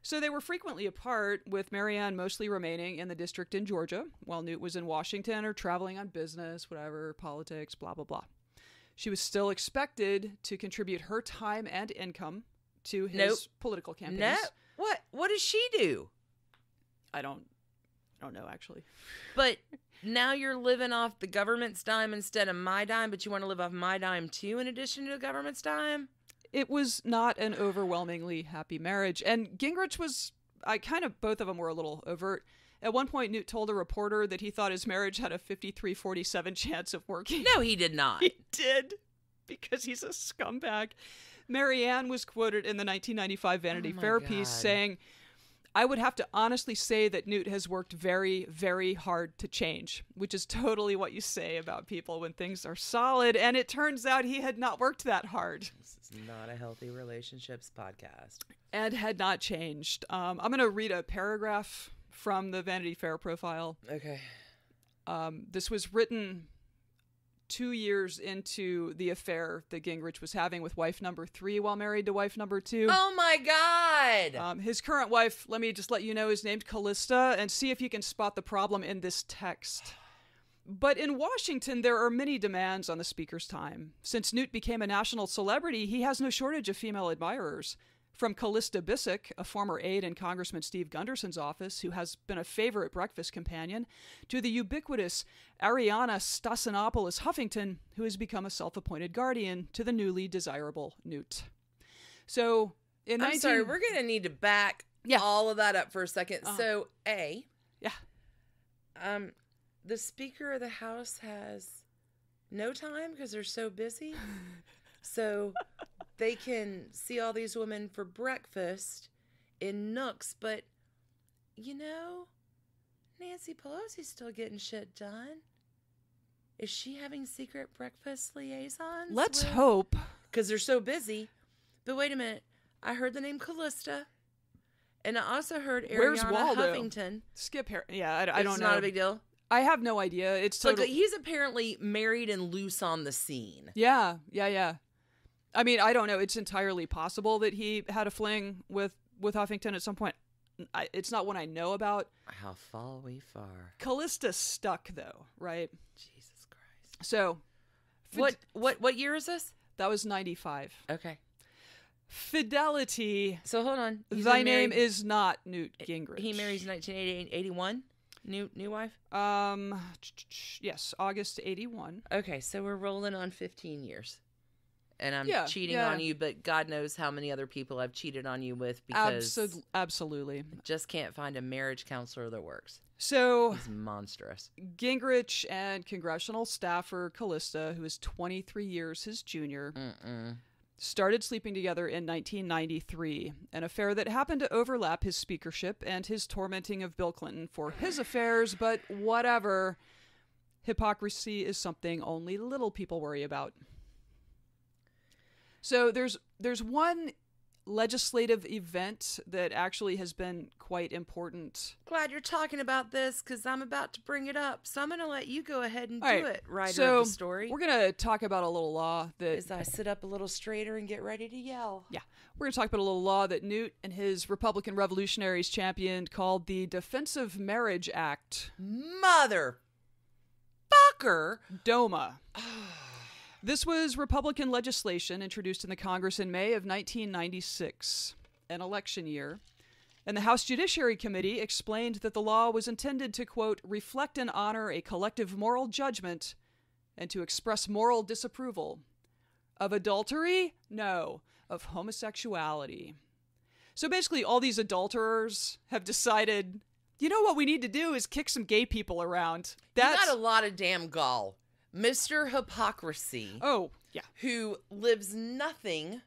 So they were frequently apart, with Marianne mostly remaining in the district in Georgia, while Newt was in Washington or traveling on business, whatever, politics, blah, blah, blah. She was still expected to contribute her time and income to his political campaigns. What does she do? I don't know, actually. But now you're living off the government's dime instead of my dime, but you want to live off my dime too in addition to the government's dime? It was not an overwhelmingly happy marriage. And Gingrich was, both of them were a little overt. At one point, Newt told a reporter that he thought his marriage had a 53-47 chance of working. No, he did not. He did, because he's a scumbag. Marianne was quoted in the 1995 Vanity Fair piece saying, "I would have to honestly say that Newt has worked very, very hard to change," which is totally what you say about people when things are solid. And it turns out he had not worked that hard. This is not a healthy relationships podcast. And had not changed. I'm going to read a paragraph from the Vanity Fair profile. Okay. This was written 2 years into the affair that Gingrich was having with wife number 3 while married to wife number 2. Oh my God! His current wife, let me just let you know, is named Callista, and see if you can spot the problem in this text. But in Washington, there are many demands on the speaker's time. Since Newt became a national celebrity, he has no shortage of female admirers. From Callista Bissick, a former aide in Congressman Steve Gunderson's office, who has been a favorite breakfast companion, to the ubiquitous Ariana Stasinopoulos Huffington, who has become a self-appointed guardian to the newly desirable Newt. So, sorry, we're going to need to back all of that up for a second. So, The Speaker of the House has no time because they're so busy. So they can see all these women for breakfast in nooks, but, you know, Nancy Pelosi's still getting shit done. Is she having secret breakfast liaisons? Let's hope. Because they're so busy. But wait a minute. I heard the name Callista. And I also heard Where's Ariana Waldo? Huffington. Skip Harry. Yeah, I don't know. It's not a big deal. I have no idea. It's totally... Look, he's apparently married and loose on the scene. Yeah. I mean, I don't know. It's entirely possible that he had a fling with Huffington at some point. It's not one I know about. How far we far. Callista stuck, though, right? Jesus Christ. So... What year is this? That was 95. Okay. Fidelity. So hold on. Thy name is not Newt Gingrich. He marries 1981. New wife? Yes, August 81. Okay, so we're rolling on 15 years. And I'm cheating on you, but God knows how many other people I've cheated on you with because absolutely. Just can't find a marriage counselor that works. So he's monstrous. Gingrich and congressional staffer Callista, who is 23 years his junior, started sleeping together in 1993, an affair that happened to overlap his speakership and his tormenting of Bill Clinton for his affairs, but whatever. Hypocrisy is something only little people worry about. So there's one legislative event that actually has been quite important. Glad you're talking about this because I'm about to bring it up. So I'm going to let you go ahead and do it, writer of the story. We're going to talk about a little law that... As I sit up a little straighter and get ready to yell. Yeah. We're going to talk about a little law that Newt and his Republican revolutionaries championed called the Defensive Marriage Act. Motherfucker! DOMA. This was Republican legislation introduced in the Congress in May of 1996, an election year, and the House Judiciary Committee explained that the law was intended to, quote, reflect and honor a collective moral judgment and to express moral disapproval. Of adultery? No. Of homosexuality. So basically all these adulterers have decided, you know what we need to do is kick some gay people around. You got a lot of damn gall. Mr. Hypocrisy. Oh, yeah. Who lives nothing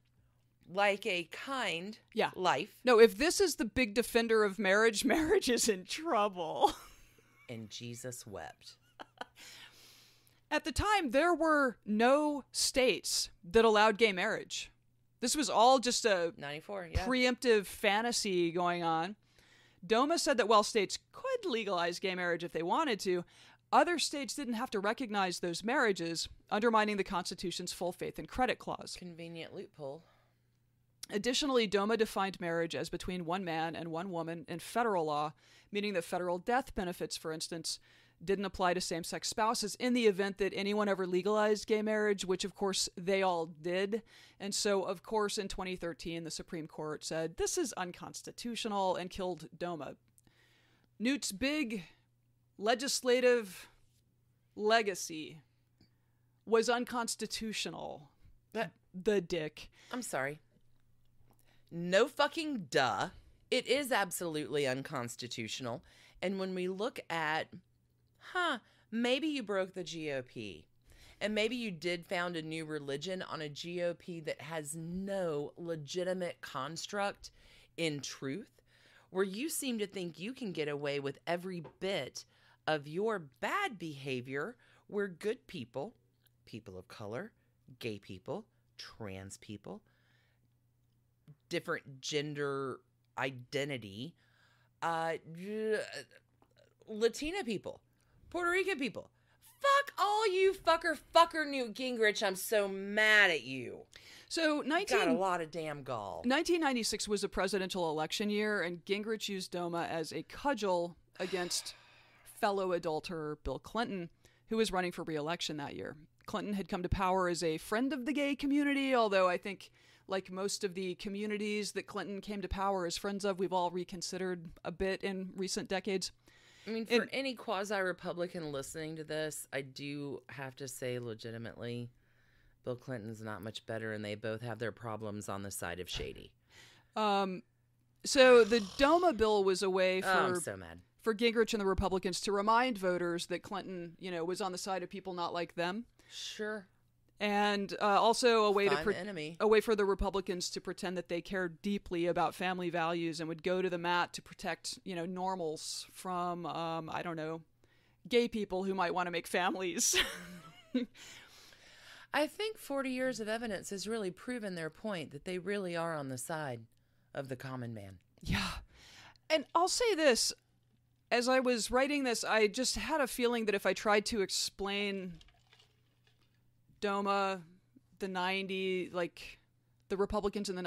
like a kind life. No, if this is the big defender of marriage, marriage is in trouble. And Jesus wept. At the time, there were no states that allowed gay marriage. This was all just a 94, preemptive fantasy going on. DOMA said that while states could legalize gay marriage if they wanted to, other states didn't have to recognize those marriages, undermining the Constitution's full faith and credit clause. Convenient loophole. Additionally, DOMA defined marriage as between one man and one woman in federal law, meaning that federal death benefits, for instance, didn't apply to same-sex spouses in the event that anyone ever legalized gay marriage, which, of course, they all did. And so, of course, in 2013, the Supreme Court said, this is unconstitutional and killed DOMA. Newt's big legislative legacy was unconstitutional. The dick. I'm sorry. No fucking duh. It is absolutely unconstitutional. And when we look at, maybe you broke the GOP. And maybe you did found a new religion on a GOP that has no legitimate construct in truth, where you seem to think you can get away with every bit of your bad behavior, where good people, people of color, gay people, trans people, different gender identity, Latina people, Puerto Rican people. Fuck all you fucker Newt Gingrich. I'm so mad at you. So got a lot of damn gall. 1996 was a presidential election year, and Gingrich used DOMA as a cudgel against fellow adulterer Bill Clinton, who was running for re-election that year. Clinton had come to power as a friend of the gay community, although I think, like most of the communities that Clinton came to power as friends of, we've all reconsidered a bit in recent decades. I mean, for any quasi-Republican listening to this, I do have to say legitimately, Bill Clinton's not much better, and they both have their problems on the side of shady. So the DOMA bill was a way I'm so mad. for Gingrich and the Republicans to remind voters that Clinton, was on the side of people not like them. Sure. And also a way enemy. a way for the Republicans to pretend that they cared deeply about family values and would go to the mat to protect, normals from, I don't know, gay people who might want to make families. I think 40 years of evidence has really proven their point that they really are on the side of the common man. Yeah. And I'll say this. As I was writing this, I just had a feeling that if I tried to explain DOMA, the 90s, like the Republicans and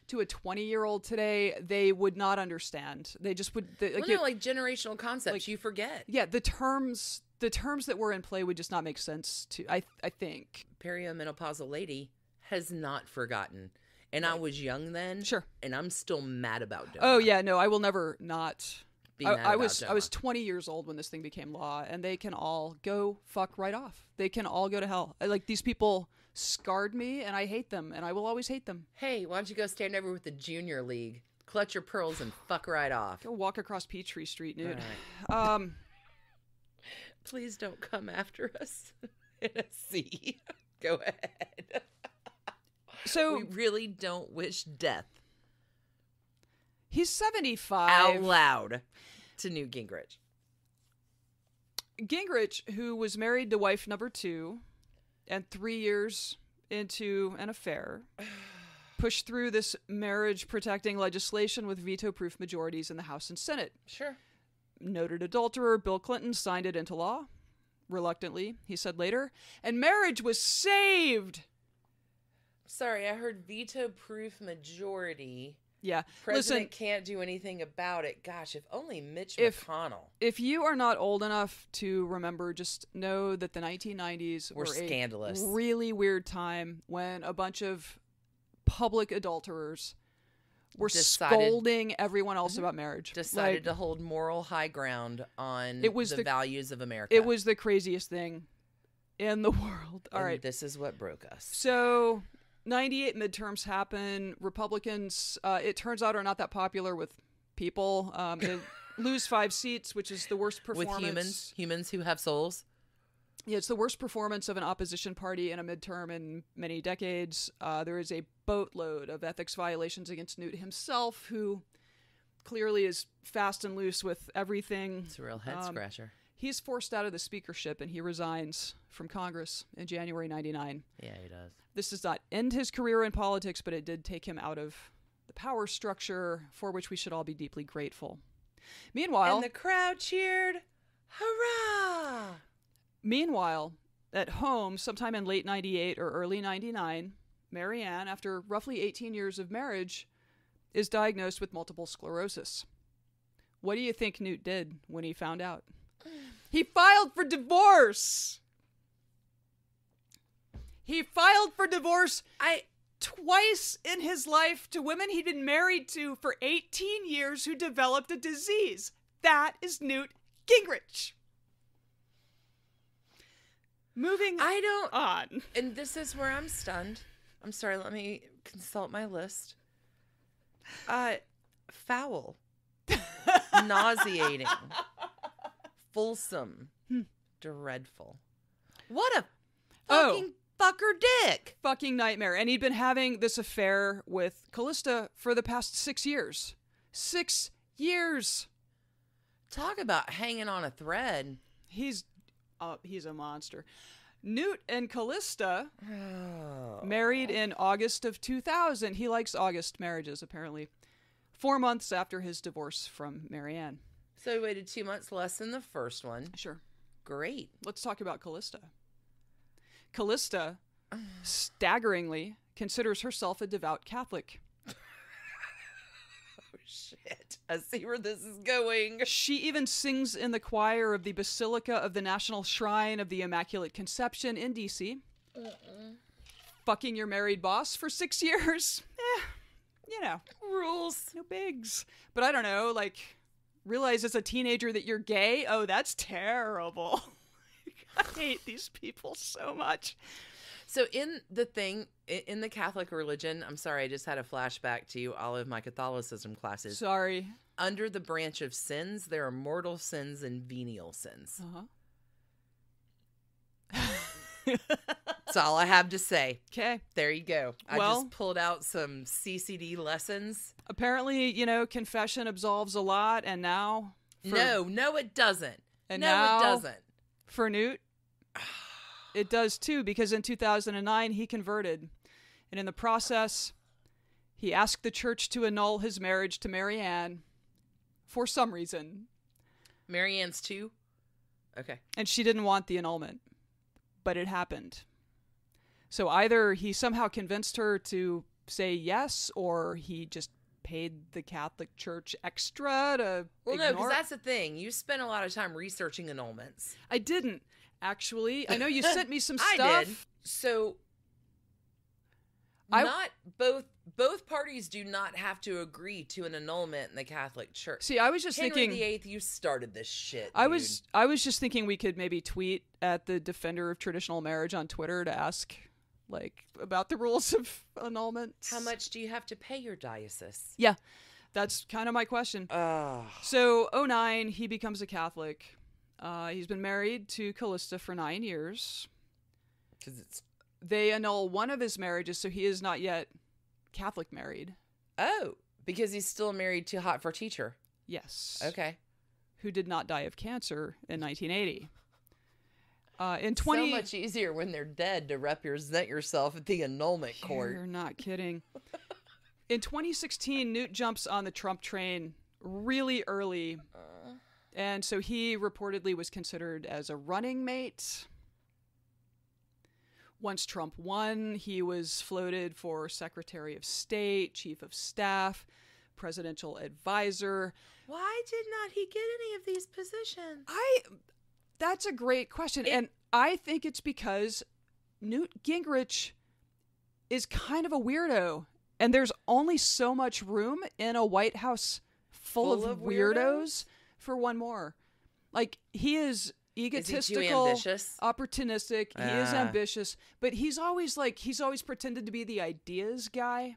to a 20-year-old today, they would not understand. They just would. Like generational concepts, you forget. Yeah, the terms that were in play would just not make sense to. I think Perimenopausal lady has not forgotten, and I was young then. Sure, and I'm still mad about DOMA. Oh yeah, no, I will never not. I was DOMA. I was 20 years old when this thing became law, and they can all go fuck right off. They can all go to hell. These people scarred me, and I hate them, and I will always hate them. Hey, why don't you go stand over with the Junior League, clutch your pearls, and fuck right off? Go walk across Peachtree Street, Newt. Right. Please don't come after us in a sea. Go ahead. So we really don't wish death. He's 75. Out loud to Newt Gingrich. Gingrich, who was married to wife number 2 and 3 years into an affair, pushed through this marriage-protecting legislation with veto-proof majorities in the House and Senate. Sure. Noted adulterer Bill Clinton signed it into law. Reluctantly, he said later. And marriage was saved! Sorry, I heard veto-proof majority. Yeah. President can't do anything about it. Gosh, if only Mitch McConnell. If you are not old enough to remember, just know that the 1990s were scandalous. A really weird time when a bunch of public adulterers were scolding everyone else about marriage. Decided to hold moral high ground on the values of America. It was the craziest thing in the world. All right. This is what broke us. So 98 midterms happen. Republicans, it turns out, are not that popular with people. They lose 5 seats, which is the worst performance. With humans who have souls? Yeah, it's the worst performance of an opposition party in a midterm in many decades. There is a boatload of ethics violations against Newt himself, who clearly is fast and loose with everything. It's a real head scratcher. He's forced out of the speakership, and he resigns from Congress in January 99. Yeah, he does. This does not end his career in politics, but it did take him out of the power structure, for which we should all be deeply grateful. Meanwhile... And the crowd cheered, hurrah! Meanwhile, at home, sometime in late 98 or early 99, Marianne, after roughly 18 years of marriage, is diagnosed with multiple sclerosis. What do you think Newt did when he found out? He filed for divorce! He filed for divorce twice in his life to women he'd been married to for 18 years who developed a disease. That is Newt Gingrich. Moving on. And this is where I'm stunned. I'm sorry, let me consult my list. Foul. Nauseating. Fulsome. Dreadful. What a fucking fucker dick. Fucking nightmare. And he'd been having this affair with Callista for the past 6 years. 6 years. Talk about hanging on a thread. He's a monster. Newt and Callista married in August of 2000. He likes August marriages, apparently. 4 months after his divorce from Marianne. So he waited 2 months less than the first one. Sure. Great. Let's talk about Callista. Callista, staggeringly, considers herself a devout Catholic. Shit. I see where this is going. She even sings in the choir of the Basilica of the National Shrine of the Immaculate Conception in D.C. Fucking your married boss for 6 years? Rules. No bigs. But I don't know, realize as a teenager that you're gay? Oh, that's terrible. I hate these people so much. So in the Catholic religion, I'm sorry, I just had a flashback to all of my Catholicism classes. Sorry. under the branch of sins, there are mortal sins and venial sins. That's all I have to say. Okay. There you go. I just pulled out some CCD lessons. Apparently, confession absolves a lot, and now... No, it doesn't. And no, now, it doesn't. For Newt, it does too, because in 2009, he converted. And in the process, he asked the church to annul his marriage to Mary Ann for some reason. Mary Ann's too? Okay. And she didn't want the annulment, but it happened. So either he somehow convinced her to say yes, or he just paid the Catholic Church extra to ignore. No, because that's the thing. You spent a lot of time researching annulments. I didn't, actually. I know you sent me some stuff. I did. So, not both parties do not have to agree to an annulment in the Catholic Church. See, I was just Henry thinking... VIII, you started this shit, I dude. was just thinking we could maybe tweet at the Defender of Traditional Marriage on Twitter to ask... about the rules of annulment. How much do you have to pay your diocese? Yeah, that's kind of my question. So, 2009, he becomes a Catholic. He's been married to Callista for 9 years. They annul one of his marriages, so he is not yet Catholic married. Oh, because he's still married to Hot for Teacher. Yes. Okay. Who did not die of cancer in 1980. So much easier when they're dead to represent yourself at the annulment court. You're not kidding. In 2016, Newt jumps on the Trump train really early. And so he reportedly was considered as a running mate. Once Trump won, he was floated for Secretary of State, Chief of Staff, Presidential Advisor. Why did not he get any of these positions? That's a great question. And I think it's because Newt Gingrich is kind of a weirdo. And there's only so much room in a White House full of weirdos for one more. He is egotistical, is he too ambitious? Opportunistic. He is ambitious. But he's always pretended to be the ideas guy.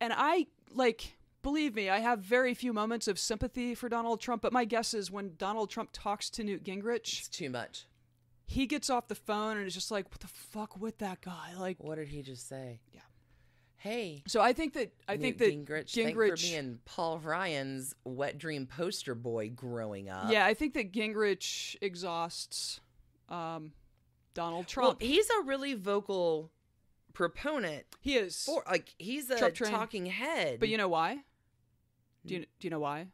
And believe me, I have very few moments of sympathy for Donald Trump, but my guess is when Donald Trump talks to Newt Gingrich... It's too much. He gets off the phone and is just like, what the fuck with that guy? What did he just say? Yeah. Hey. So I think that Gingrich, thanks for being Paul Ryan's wet dream poster boy growing up. Yeah, I think that Gingrich exhausts Donald Trump. Well, he's a really vocal proponent. He is. He's a talking head. But you know why? Do you know why?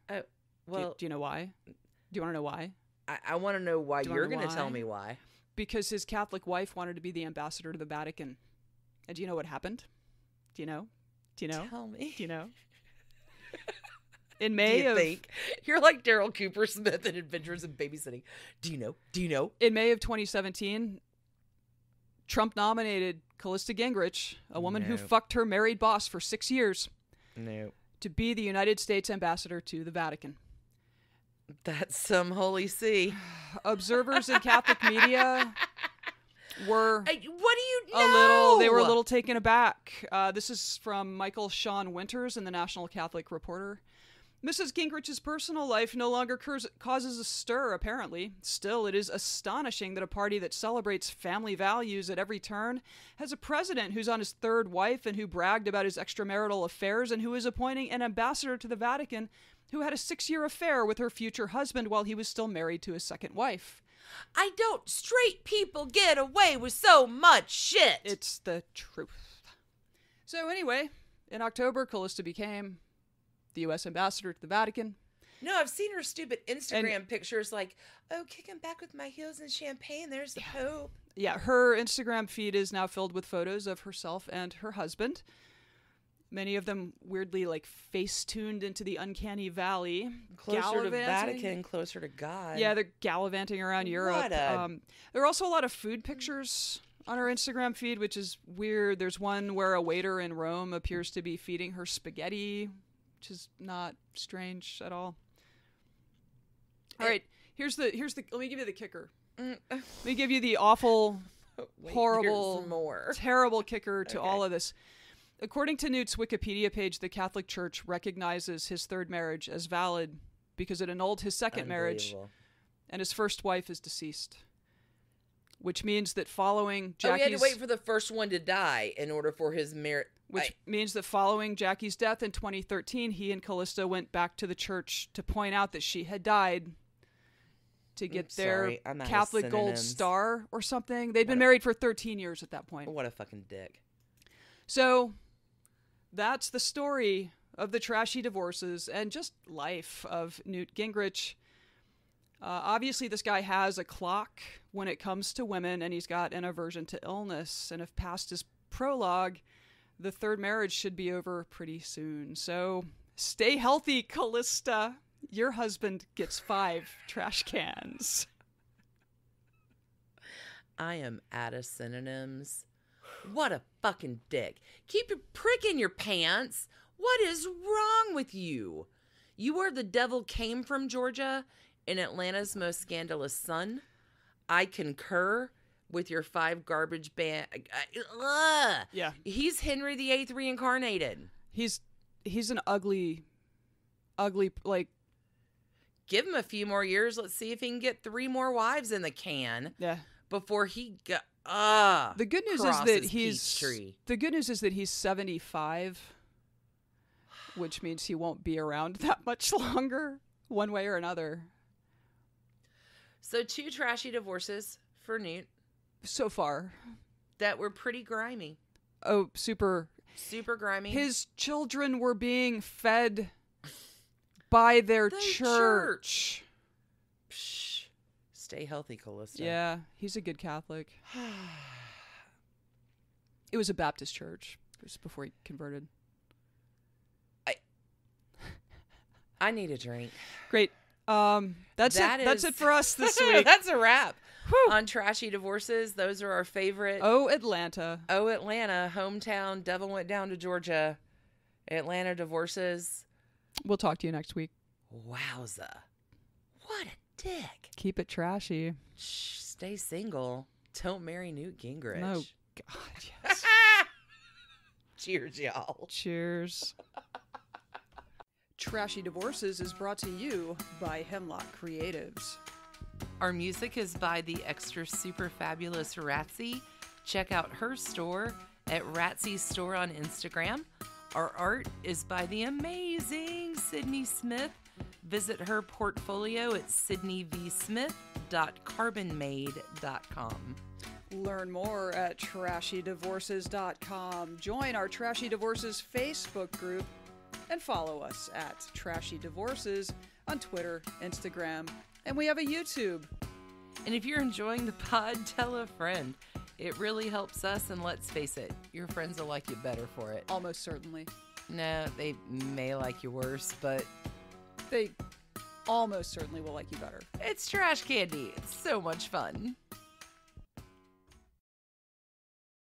Well, do you know why? Do you want to know why? I want to know why you're going to tell me why. Because his Catholic wife wanted to be the ambassador to the Vatican. And do you know what happened? Do you know? Tell me. Do you know? In May think? You're like Daryl Cooper Smith in Adventures in Babysitting. Do you know? In May of 2017, Trump nominated Callista Gingrich, a woman who fucked her married boss for 6 years. No. To be the United States ambassador to the Vatican. That's some holy see. Observers in Catholic media were... What do you know? They were a little taken aback. This is from Michael Sean Winters in the National Catholic Reporter. Mrs. Gingrich's personal life no longer causes a stir, apparently. Still, it is astonishing that a party that celebrates family values at every turn has a president who's on his third wife and who bragged about his extramarital affairs and who is appointing an ambassador to the Vatican who had a 6-year affair with her future husband while he was still married to his second wife. I don't straight people get away with so much shit. It's the truth. So anyway, in October, Callista became the U.S. ambassador to the Vatican. No, I've seen her stupid Instagram pictures kicking back with my heels and champagne. There's the Pope. Yeah, her Instagram feed is now filled with photos of herself and her husband. Many of them weirdly face-tuned into the uncanny valley. Closer to Vatican, closer to God. Yeah, they're gallivanting around Europe. There are also a lot of food pictures on her Instagram feed, which is weird. There's one where a waiter in Rome appears to be feeding her spaghetti, which is not strange at all. All right, here's the let me give you the kicker. Let me give you the awful, horrible, terrible kicker to all of this. according to Newt's Wikipedia page, the Catholic Church recognizes his third marriage as valid because it annulled his second marriage, and his first wife is deceased. Which means that following Jackie's... he had to wait for the first one to die in order for his marriage... Which means that following Jackie's death in 2013, he and Callista went back to the church to point out that she had died to get their Catholic gold star or something. They'd been married for 13 years at that point. What a fucking dick. So that's the story of the trashy divorces and just life of Newt Gingrich. Obviously, this guy has a clock when it comes to women, and he's got an aversion to illness. And if past his prologue, the third marriage should be over pretty soon. So stay healthy, Callista. Your husband gets 5 trash cans. I am out of synonyms. What a fucking dick. Keep your prick in your pants. What is wrong with you? You are the devil came from Georgia in Atlanta's most scandalous son. I concur with your 5 garbage ban. Yeah. He's Henry VIII reincarnated. He's an ugly, like... Give him a few more years. Let's see if he can get 3 more wives in the can. Yeah. Before he got... The good news is that he's 75, which means he won't be around that much longer, one way or another. So 2 trashy divorces for Newt. So far. That were pretty grimy. Oh, super grimy. His children were being fed by their church. Psh. Stay healthy, Callista. Yeah, he's a good Catholic. It was a Baptist church. It was before he converted. I need a drink. Great. That's it for us this week. That's a wrap. On trashy divorces. Those are our favorite. Oh, Atlanta. Hometown. Devil went down to Georgia. Atlanta divorces. We'll talk to you next week. Wowza. What a dick. Keep it trashy. Shh, stay single. Don't marry Newt Gingrich. No. God, yes. Cheers, y'all. Cheers. Trashy Divorces is brought to you by Hemlock Creatives. Our music is by the extra super fabulous Ratsy. Check out her store at Ratsy's store on Instagram. Our art is by the amazing Sydney Smith. Visit her portfolio at sydneyvsmith.carbonmade.com. Learn more at trashydivorces.com. Join our Trashy Divorces Facebook group and follow us at Trashy Divorces on Twitter, Instagram, and we have a YouTube. And if you're enjoying the pod, tell a friend. It really helps us, and let's face it, your friends will like you better for it. Almost certainly. No, they may like you worse, but... They almost certainly will like you better. It's trash candy. It's so much fun.